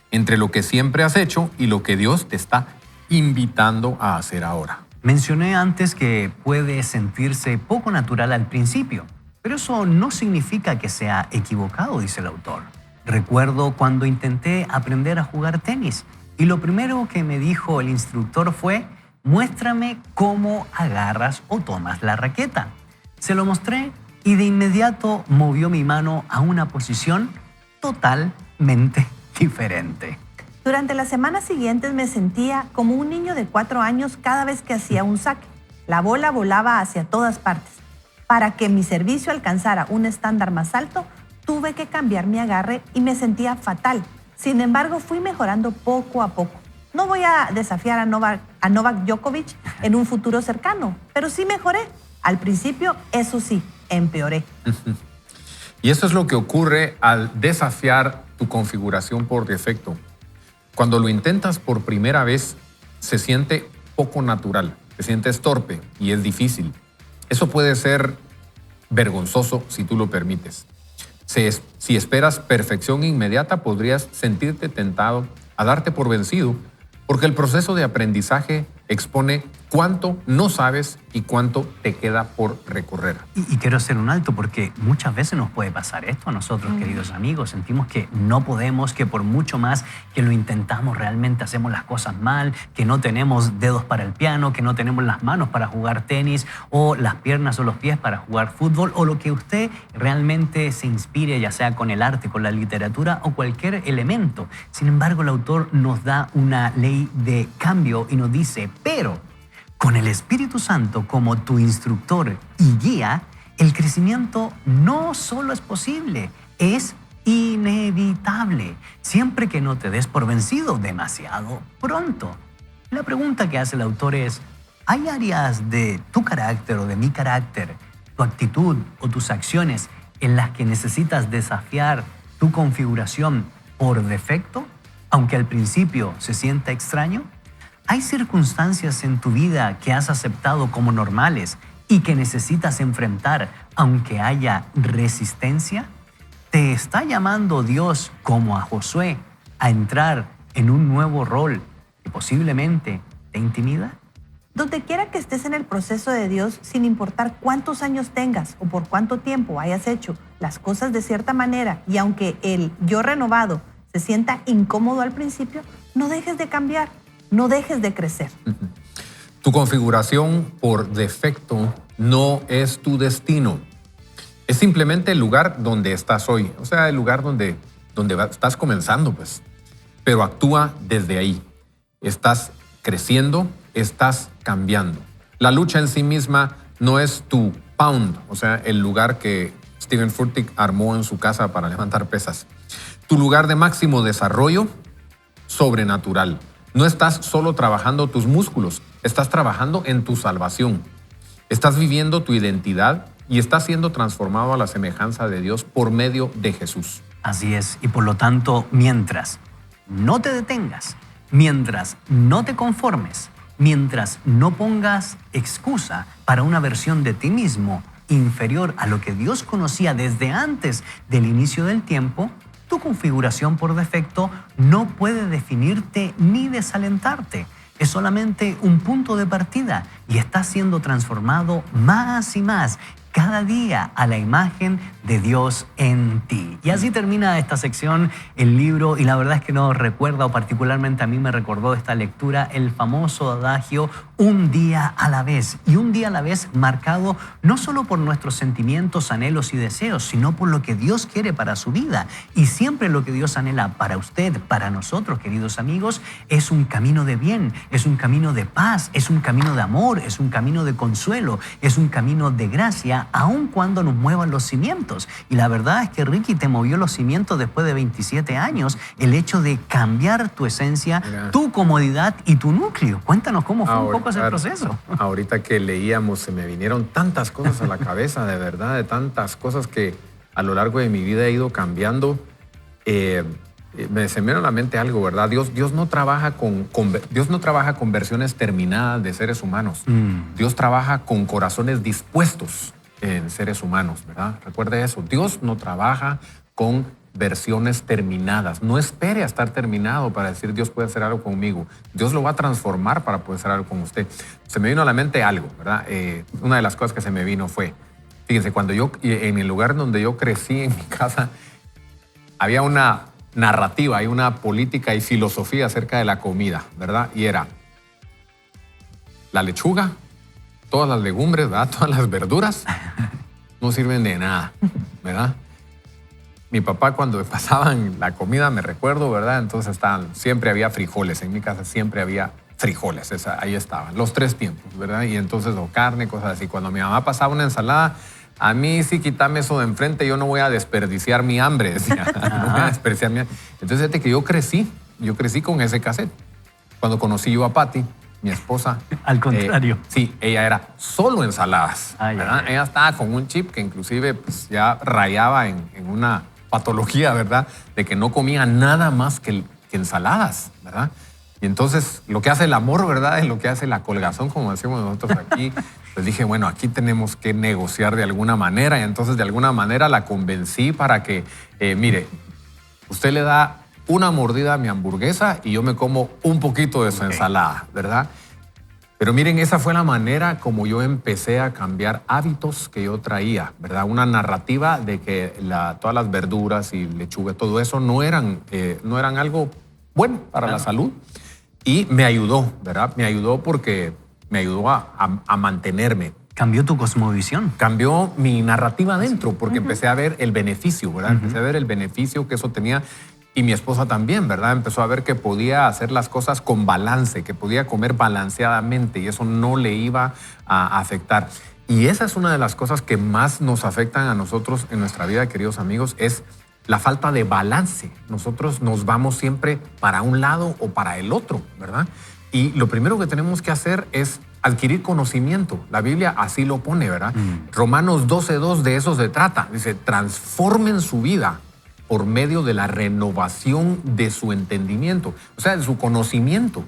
entre lo que siempre has hecho y lo que Dios te está invitando a hacer ahora. Mencioné antes que puede sentirse poco natural al principio, pero eso no significa que sea equivocado, dice el autor. Recuerdo cuando intenté aprender a jugar tenis y lo primero que me dijo el instructor fue: muéstrame cómo agarras o tomas la raqueta. Se lo mostré y de inmediato movió mi mano a una posición totalmente diferente. Durante las semanas siguientes me sentía como un niño de 4 años cada vez que hacía un saque. La bola volaba hacia todas partes. Para que mi servicio alcanzara un estándar más alto, tuve que cambiar mi agarre y me sentía fatal. Sin embargo, fui mejorando poco a poco. No voy a desafiar a Novak Djokovic en un futuro cercano, pero sí mejoré. Al principio, eso sí, empeoré. Y eso es lo que ocurre al desafiar tu configuración por defecto. Cuando lo intentas por primera vez, se siente poco natural, te sientes torpe y es difícil. Eso puede ser vergonzoso si tú lo permites. Si esperas perfección inmediata, podrías sentirte tentado a darte por vencido, porque el proceso de aprendizaje expone cuánto no sabes y cuánto te queda por recorrer. Y quiero hacer un alto porque muchas veces nos puede pasar esto a nosotros, queridos amigos. Sentimos que no podemos, que por mucho más que lo intentamos realmente hacemos las cosas mal, que no tenemos dedos para el piano, que no tenemos las manos para jugar tenis o las piernas o los pies para jugar fútbol o lo que usted realmente se inspire, ya sea con el arte, con la literatura o cualquier elemento. Sin embargo, el autor nos da una ley de cambio y nos dice, pero con el Espíritu Santo como tu instructor y guía, el crecimiento no solo es posible, es inevitable, siempre que no te des por vencido demasiado pronto. La pregunta que hace el autor es, ¿hay áreas de tu carácter o de mi carácter, tu actitud o tus acciones en las que necesitas desafiar tu configuración por defecto, aunque al principio se sienta extraño? ¿Hay circunstancias en tu vida que has aceptado como normales y que necesitas enfrentar aunque haya resistencia? ¿Te está llamando Dios, como a Josué, a entrar en un nuevo rol que posiblemente te intimida? Donde quiera que estés en el proceso de Dios, sin importar cuántos años tengas o por cuánto tiempo hayas hecho las cosas de cierta manera, y aunque el yo renovado se sienta incómodo al principio, no dejes de cambiar. No dejes de crecer. Tu configuración por defecto no es tu destino. Es simplemente el lugar donde estás hoy, o sea, el lugar donde estás comenzando, pues. Pero actúa desde ahí. Estás creciendo, estás cambiando. La lucha en sí misma no es tu pound, o sea, el lugar que Stephen Furtick armó en su casa para levantar pesas. Tu lugar de máximo desarrollo sobrenatural. No estás solo trabajando tus músculos, estás trabajando en tu salvación. Estás viviendo tu identidad y estás siendo transformado a la semejanza de Dios por medio de Jesús. Así es, y por lo tanto, mientras no te detengas, mientras no te conformes, mientras no pongas excusa para una versión de ti mismo inferior a lo que Dios conocía desde antes del inicio del tiempo, tu configuración por defecto no puede definirte ni desalentarte. Es solamente un punto de partida y estás siendo transformado más y más cada día a la imagen de Dios en ti. Y así termina esta sección, el libro, y la verdad es que nos recuerda, o particularmente a mí me recordó esta lectura, el famoso adagio, un día a la vez. Y un día a la vez marcado no solo por nuestros sentimientos, anhelos y deseos, sino por lo que Dios quiere para su vida. Y siempre lo que Dios anhela para usted, para nosotros, queridos amigos, es un camino de bien, es un camino de paz, es un camino de amor, es un camino de consuelo, es un camino de gracia, aun cuando nos muevan los cimientos. Y la verdad es que Ricky te movió los cimientos después de 27 años, el hecho de cambiar tu esencia, tu comodidad y tu núcleo. Cuéntanos cómo fue un poco ese proceso. Ahorita que leíamos se me vinieron tantas cosas a la cabeza, de verdad, de tantas cosas que a lo largo de mi vida he ido cambiando. Se me vino a la mente algo, ¿verdad? Dios no trabaja con versiones terminadas de seres humanos. Dios trabaja con corazones dispuestos en seres humanos, ¿verdad? Recuerde eso. Dios no trabaja con versiones terminadas. No espere a estar terminado para decir Dios puede hacer algo conmigo. Dios lo va a transformar para poder hacer algo con usted. Se me vino a la mente algo, ¿verdad? Una de las cosas que se me vino fue, fíjense, cuando en el lugar donde yo crecí, en mi casa, había una narrativa, hay una política y filosofía acerca de la comida, ¿verdad? Y era la lechuga, todas las legumbres, ¿verdad? Todas las verduras no sirven de nada, ¿verdad? Mi papá cuando pasaban la comida, me recuerdo, ¿verdad? Entonces siempre había frijoles, en mi casa siempre había frijoles, ahí estaban, los 3 tiempos, ¿verdad? Y entonces, o carne, cosas así. Cuando mi mamá pasaba una ensalada, a mí sí quítame eso de enfrente, yo no voy a desperdiciar mi hambre, decía. No voy a desperdiciar mi hambre. Entonces, fíjate que yo crecí con ese cassette. Cuando conocí yo a Patty, mi esposa. Al contrario. Sí, ella era solo ensaladas, ¿verdad? Ella estaba con un chip que inclusive pues, ya rayaba en una patología, ¿verdad? De que no comía nada más que ensaladas, ¿verdad? Y entonces, lo que hace el amor, ¿verdad? Es lo que hace la colgazón, como decimos nosotros aquí. Pues dije, bueno, aquí tenemos que negociar de alguna manera. Y entonces, de alguna manera, la convencí para que, mire, usted le da una mordida a mi hamburguesa y yo me como un poquito de su ensalada, ¿verdad? Pero miren, esa fue la manera como yo empecé a cambiar hábitos que yo traía, ¿verdad? Una narrativa de que todas las verduras y lechuga, todo eso no eran algo bueno para la salud. Y me ayudó, ¿verdad? Me ayudó porque me ayudó a mantenerme. Cambió tu cosmovisión. Cambió mi narrativa adentro porque empecé a ver el beneficio, ¿verdad? Empecé a ver el beneficio que eso tenía. Y mi esposa también, ¿verdad? Empezó a ver que podía hacer las cosas con balance, que podía comer balanceadamente y eso no le iba a afectar. Y esa es una de las cosas que más nos afectan a nosotros en nuestra vida, queridos amigos, es la falta de balance. Nosotros nos vamos siempre para un lado o para el otro, ¿verdad? Y lo primero que tenemos que hacer es adquirir conocimiento. La Biblia así lo pone, ¿verdad? Romanos 12:2 de eso se trata. Dice, transformen su vida por medio de la renovación de su entendimiento, o sea, de su conocimiento.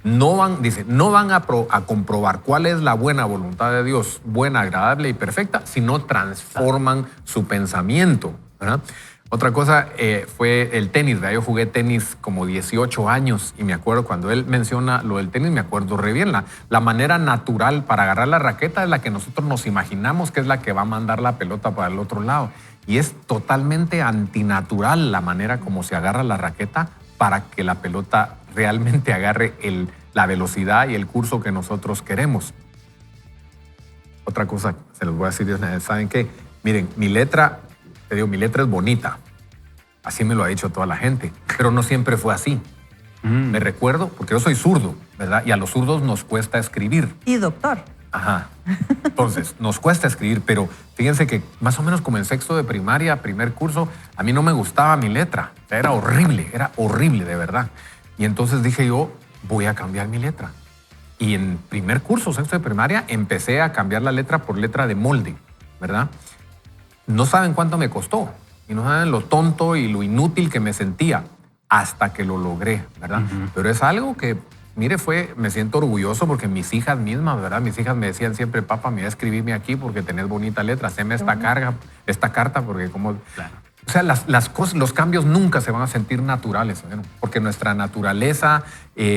No van a comprobar cuál es la buena voluntad de Dios, buena, agradable y perfecta, sino transforman su pensamiento, ¿verdad? Otra cosa fue el tenis, ¿verdad? Yo jugué tenis como 18 años y me acuerdo cuando él menciona lo del tenis, me acuerdo re bien. La manera natural para agarrar la raqueta es la que nosotros nos imaginamos que es la que va a mandar la pelota para el otro lado. Y es totalmente antinatural la manera como se agarra la raqueta para que la pelota realmente agarre la velocidad y el curso que nosotros queremos. Otra cosa, se los voy a decir, ¿saben qué? Miren, mi letra es bonita. Así me lo ha dicho toda la gente. Pero no siempre fue así. Me recuerdo, porque yo soy zurdo, ¿verdad? Y a los zurdos nos cuesta escribir. Y doctor. Ajá. Entonces, nos cuesta escribir, pero fíjense que más o menos como en sexto de primaria, primer curso, a mí no me gustaba mi letra. Era horrible de verdad. Y entonces dije yo, voy a cambiar mi letra. Y en primer curso, sexto de primaria, empecé a cambiar la letra por letra de molde, ¿verdad? No saben cuánto me costó y no saben lo tonto y lo inútil que me sentía hasta que lo logré, ¿verdad? Pero es algo que, mire, me siento orgulloso porque mis hijas mismas, ¿verdad? Mis hijas me decían siempre, papá, mira, escribirme aquí porque tenés bonita letra, haceme esta carta porque como... Claro. O sea, las cosas, los cambios nunca se van a sentir naturales, ¿no? Porque nuestra naturaleza,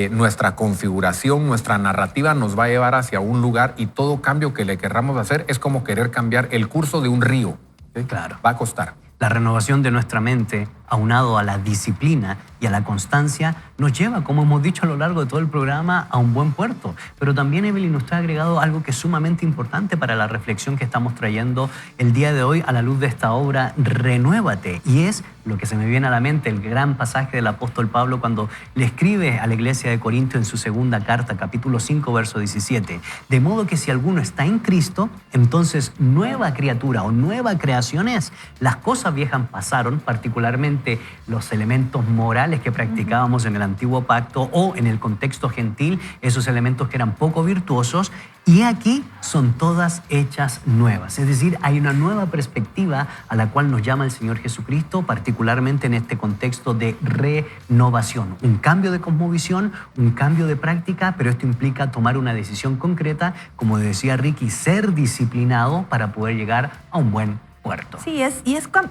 nuestra configuración, nuestra narrativa nos va a llevar hacia un lugar y todo cambio que le querramos hacer es como querer cambiar el curso de un río. ¿Sí? Claro. Va a costar. La renovación de nuestra mente, aunado a la disciplina y a la constancia, nos lleva, como hemos dicho a lo largo de todo el programa, a un buen puerto. Pero también, Evelyn, usted ha agregado algo que es sumamente importante para la reflexión que estamos trayendo el día de hoy a la luz de esta obra, Renuévate. Y es lo que se me viene a la mente, el gran pasaje del apóstol Pablo cuando le escribe a la iglesia de Corinto en su segunda carta, capítulo 5, verso 17. De modo que si alguno está en Cristo, entonces nueva criatura o nueva creación es. Las cosas viejas pasaron, particularmente los elementos morales que practicábamos en el antiguo pacto o en el contexto gentil, esos elementos que eran poco virtuosos, y aquí son todas hechas nuevas. Es decir, hay una nueva perspectiva a la cual nos llama el Señor Jesucristo, particularmente en este contexto de renovación. Un cambio de cosmovisión, un cambio de práctica, pero esto implica tomar una decisión concreta, como decía Ricky, ser disciplinado para poder llegar a un buen puerto. Sí, es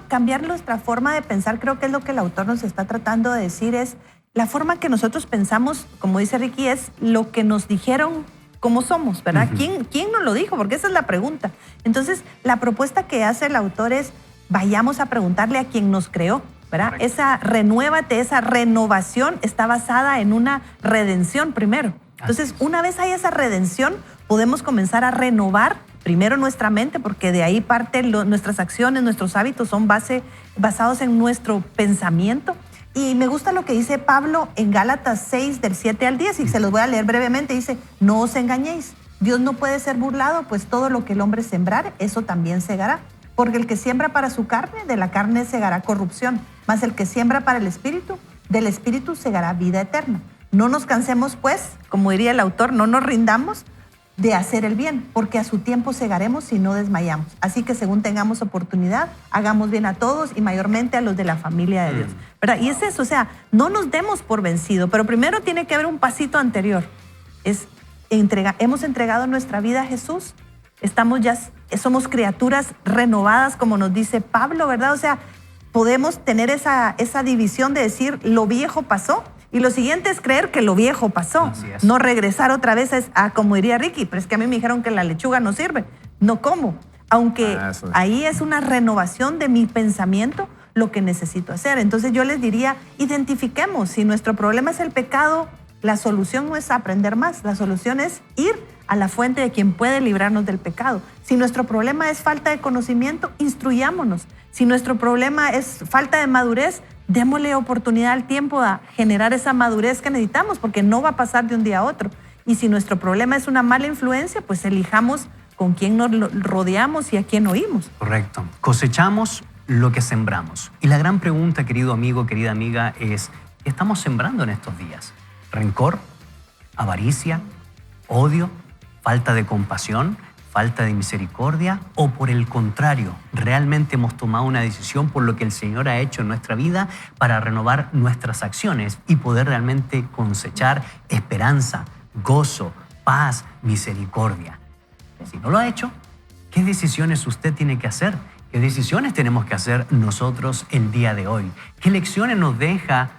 cambiar nuestra forma de pensar. Creo que es lo que el autor nos está tratando de decir, es la forma que nosotros pensamos, como dice Ricky, es lo que nos dijeron cómo somos, ¿verdad? ¿Quién nos lo dijo? Porque esa es la pregunta. Entonces, la propuesta que hace el autor es, vayamos a preguntarle a quien nos creó, ¿verdad? Correcto. Esa renuévate, esa renovación está basada en una redención primero. Entonces, una vez hay esa redención, podemos comenzar a renovar primero nuestra mente, porque de ahí parten nuestras acciones, nuestros hábitos son basados en nuestro pensamiento. Y me gusta lo que dice Pablo en Gálatas 6, del 7 al 10, y se los voy a leer brevemente. Dice, no os engañéis, Dios no puede ser burlado, pues todo lo que el hombre sembrare, eso también segará. Porque el que siembra para su carne, de la carne segará corrupción, mas el que siembra para el espíritu, del espíritu segará vida eterna. No nos cansemos, pues, como diría el autor, no nos rindamos de hacer el bien, porque a su tiempo segaremos si no desmayamos. Así que según tengamos oportunidad, hagamos bien a todos y mayormente a los de la familia de Dios, ¿verdad? Y es eso, o sea, no nos demos por vencido, pero primero tiene que haber un pasito anterior. Hemos entregado nuestra vida a Jesús, somos criaturas renovadas, como nos dice Pablo, ¿verdad? O sea, podemos tener esa división de decir, lo viejo pasó. Y lo siguiente es creer que lo viejo pasó, no regresar otra vez a como diría Ricky, pero es que a mí me dijeron que la lechuga no sirve, no como, aunque ahí es una renovación de mi pensamiento lo que necesito hacer. Entonces yo les diría, identifiquemos, si nuestro problema es el pecado, la solución no es aprender más, la solución es ir a la fuente de quien puede librarnos del pecado. Si nuestro problema es falta de conocimiento, instruyámonos. Si nuestro problema es falta de madurez, démosle oportunidad al tiempo a generar esa madurez que necesitamos, porque no va a pasar de un día a otro. Y si nuestro problema es una mala influencia, pues elijamos con quién nos rodeamos y a quién oímos. Correcto. Cosechamos lo que sembramos. Y la gran pregunta, querido amigo, querida amiga, es, ¿qué estamos sembrando en estos días? ¿Rencor? ¿Avaricia? ¿Odio? ¿Falta de compasión? ¿Falta de misericordia? ¿O por el contrario, realmente hemos tomado una decisión por lo que el Señor ha hecho en nuestra vida para renovar nuestras acciones y poder realmente cosechar esperanza, gozo, paz, misericordia? Si no lo ha hecho, ¿qué decisiones usted tiene que hacer? ¿Qué decisiones tenemos que hacer nosotros el día de hoy? ¿Qué lecciones nos deja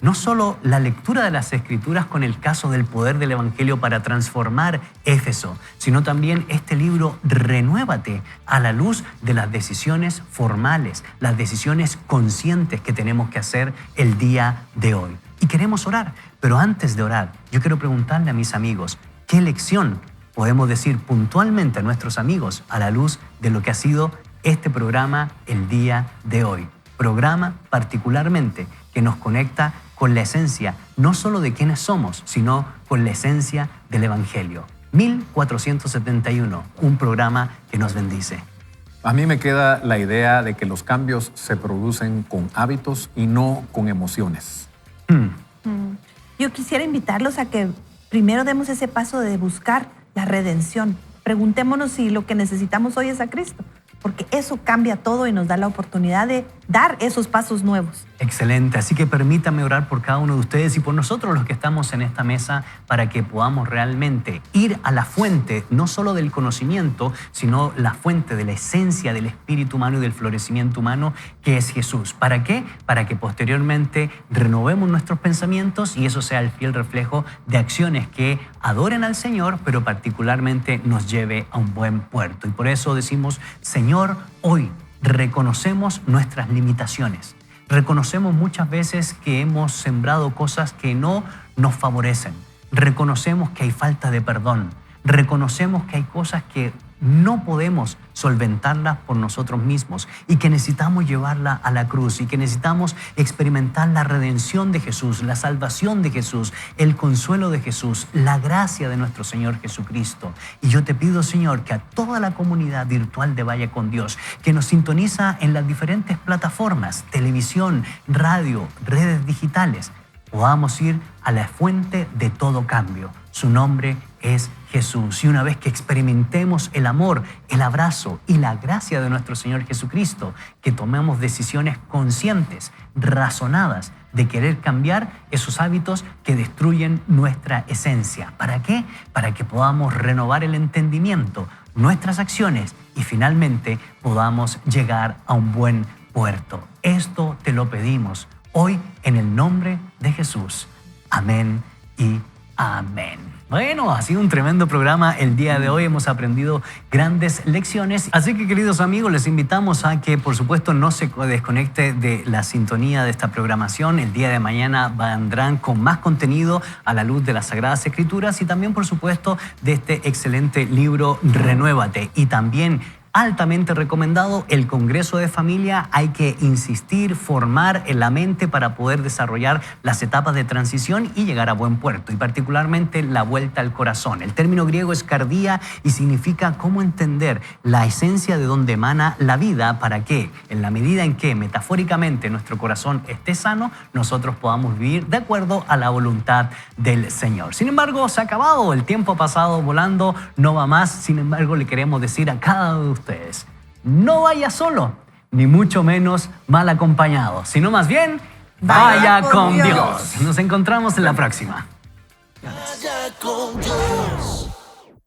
no solo la lectura de las Escrituras con el caso del poder del Evangelio para transformar Éfeso, sino también este libro Renuévate, a la luz de las decisiones formales, las decisiones conscientes que tenemos que hacer el día de hoy? Y queremos orar, pero antes de orar, yo quiero preguntarle a mis amigos, ¿qué lección podemos decir puntualmente a nuestros amigos a la luz de lo que ha sido este programa el día de hoy. Programa particularmente que nos conecta con la esencia no solo de quiénes somos, sino con la esencia del Evangelio. 1471, un programa que nos bendice. A mí me queda la idea de que los cambios se producen con hábitos y no con emociones. Yo quisiera invitarlos a que primero demos ese paso de buscar la redención. Preguntémonos si lo que necesitamos hoy es a Cristo, porque eso cambia todo y nos da la oportunidad de dar esos pasos nuevos. Excelente, así que permítame orar por cada uno de ustedes y por nosotros los que estamos en esta mesa para que podamos realmente ir a la fuente, no solo del conocimiento, sino la fuente de la esencia del espíritu humano y del florecimiento humano, que es Jesús. ¿Para qué? Para que posteriormente renovemos nuestros pensamientos y eso sea el fiel reflejo de acciones que adoren al Señor, pero particularmente nos lleve a un buen puerto. Y por eso decimos, Señor, hoy reconocemos nuestras limitaciones. Reconocemos muchas veces que hemos sembrado cosas que no nos favorecen. Reconocemos que hay falta de perdón. Reconocemos que hay cosas que no podemos solventarlas por nosotros mismos y que necesitamos llevarla a la cruz y que necesitamos experimentar la redención de Jesús, la salvación de Jesús, el consuelo de Jesús, la gracia de nuestro Señor Jesucristo. Y yo te pido, Señor, que a toda la comunidad virtual de Vaya con Dios, que nos sintoniza en las diferentes plataformas, televisión, radio, redes digitales, podamos ir a la fuente de todo cambio. Su nombre es Jesús. Y una vez que experimentemos el amor, el abrazo y la gracia de nuestro Señor Jesucristo, que tomemos decisiones conscientes, razonadas, de querer cambiar esos hábitos que destruyen nuestra esencia. ¿Para qué? Para que podamos renovar el entendimiento, nuestras acciones y finalmente podamos llegar a un buen puerto. Esto te lo pedimos hoy en el nombre de Jesús. Amén y amén. Bueno, ha sido un tremendo programa el día de hoy. Hemos aprendido grandes lecciones. Así que, queridos amigos, les invitamos a que, por supuesto, no se desconecte de la sintonía de esta programación. El día de mañana vendrán con más contenido a la luz de las Sagradas Escrituras y también, por supuesto, de este excelente libro Renuévate. Y también altamente recomendado el Congreso de Familia. Hay que insistir, formar en la mente para poder desarrollar las etapas de transición y llegar a buen puerto, y particularmente la vuelta al corazón. El término griego es cardia y significa cómo entender la esencia de donde emana la vida para que, en la medida en que metafóricamente nuestro corazón esté sano, nosotros podamos vivir de acuerdo a la voluntad del Señor. Sin embargo, se ha acabado, el tiempo ha pasado volando, no va más. Sin embargo, le queremos decir a cada uno de ustedes, no vaya solo, ni mucho menos mal acompañado, sino más bien, vaya con Dios. Nos encontramos en la próxima. Vaya con Dios.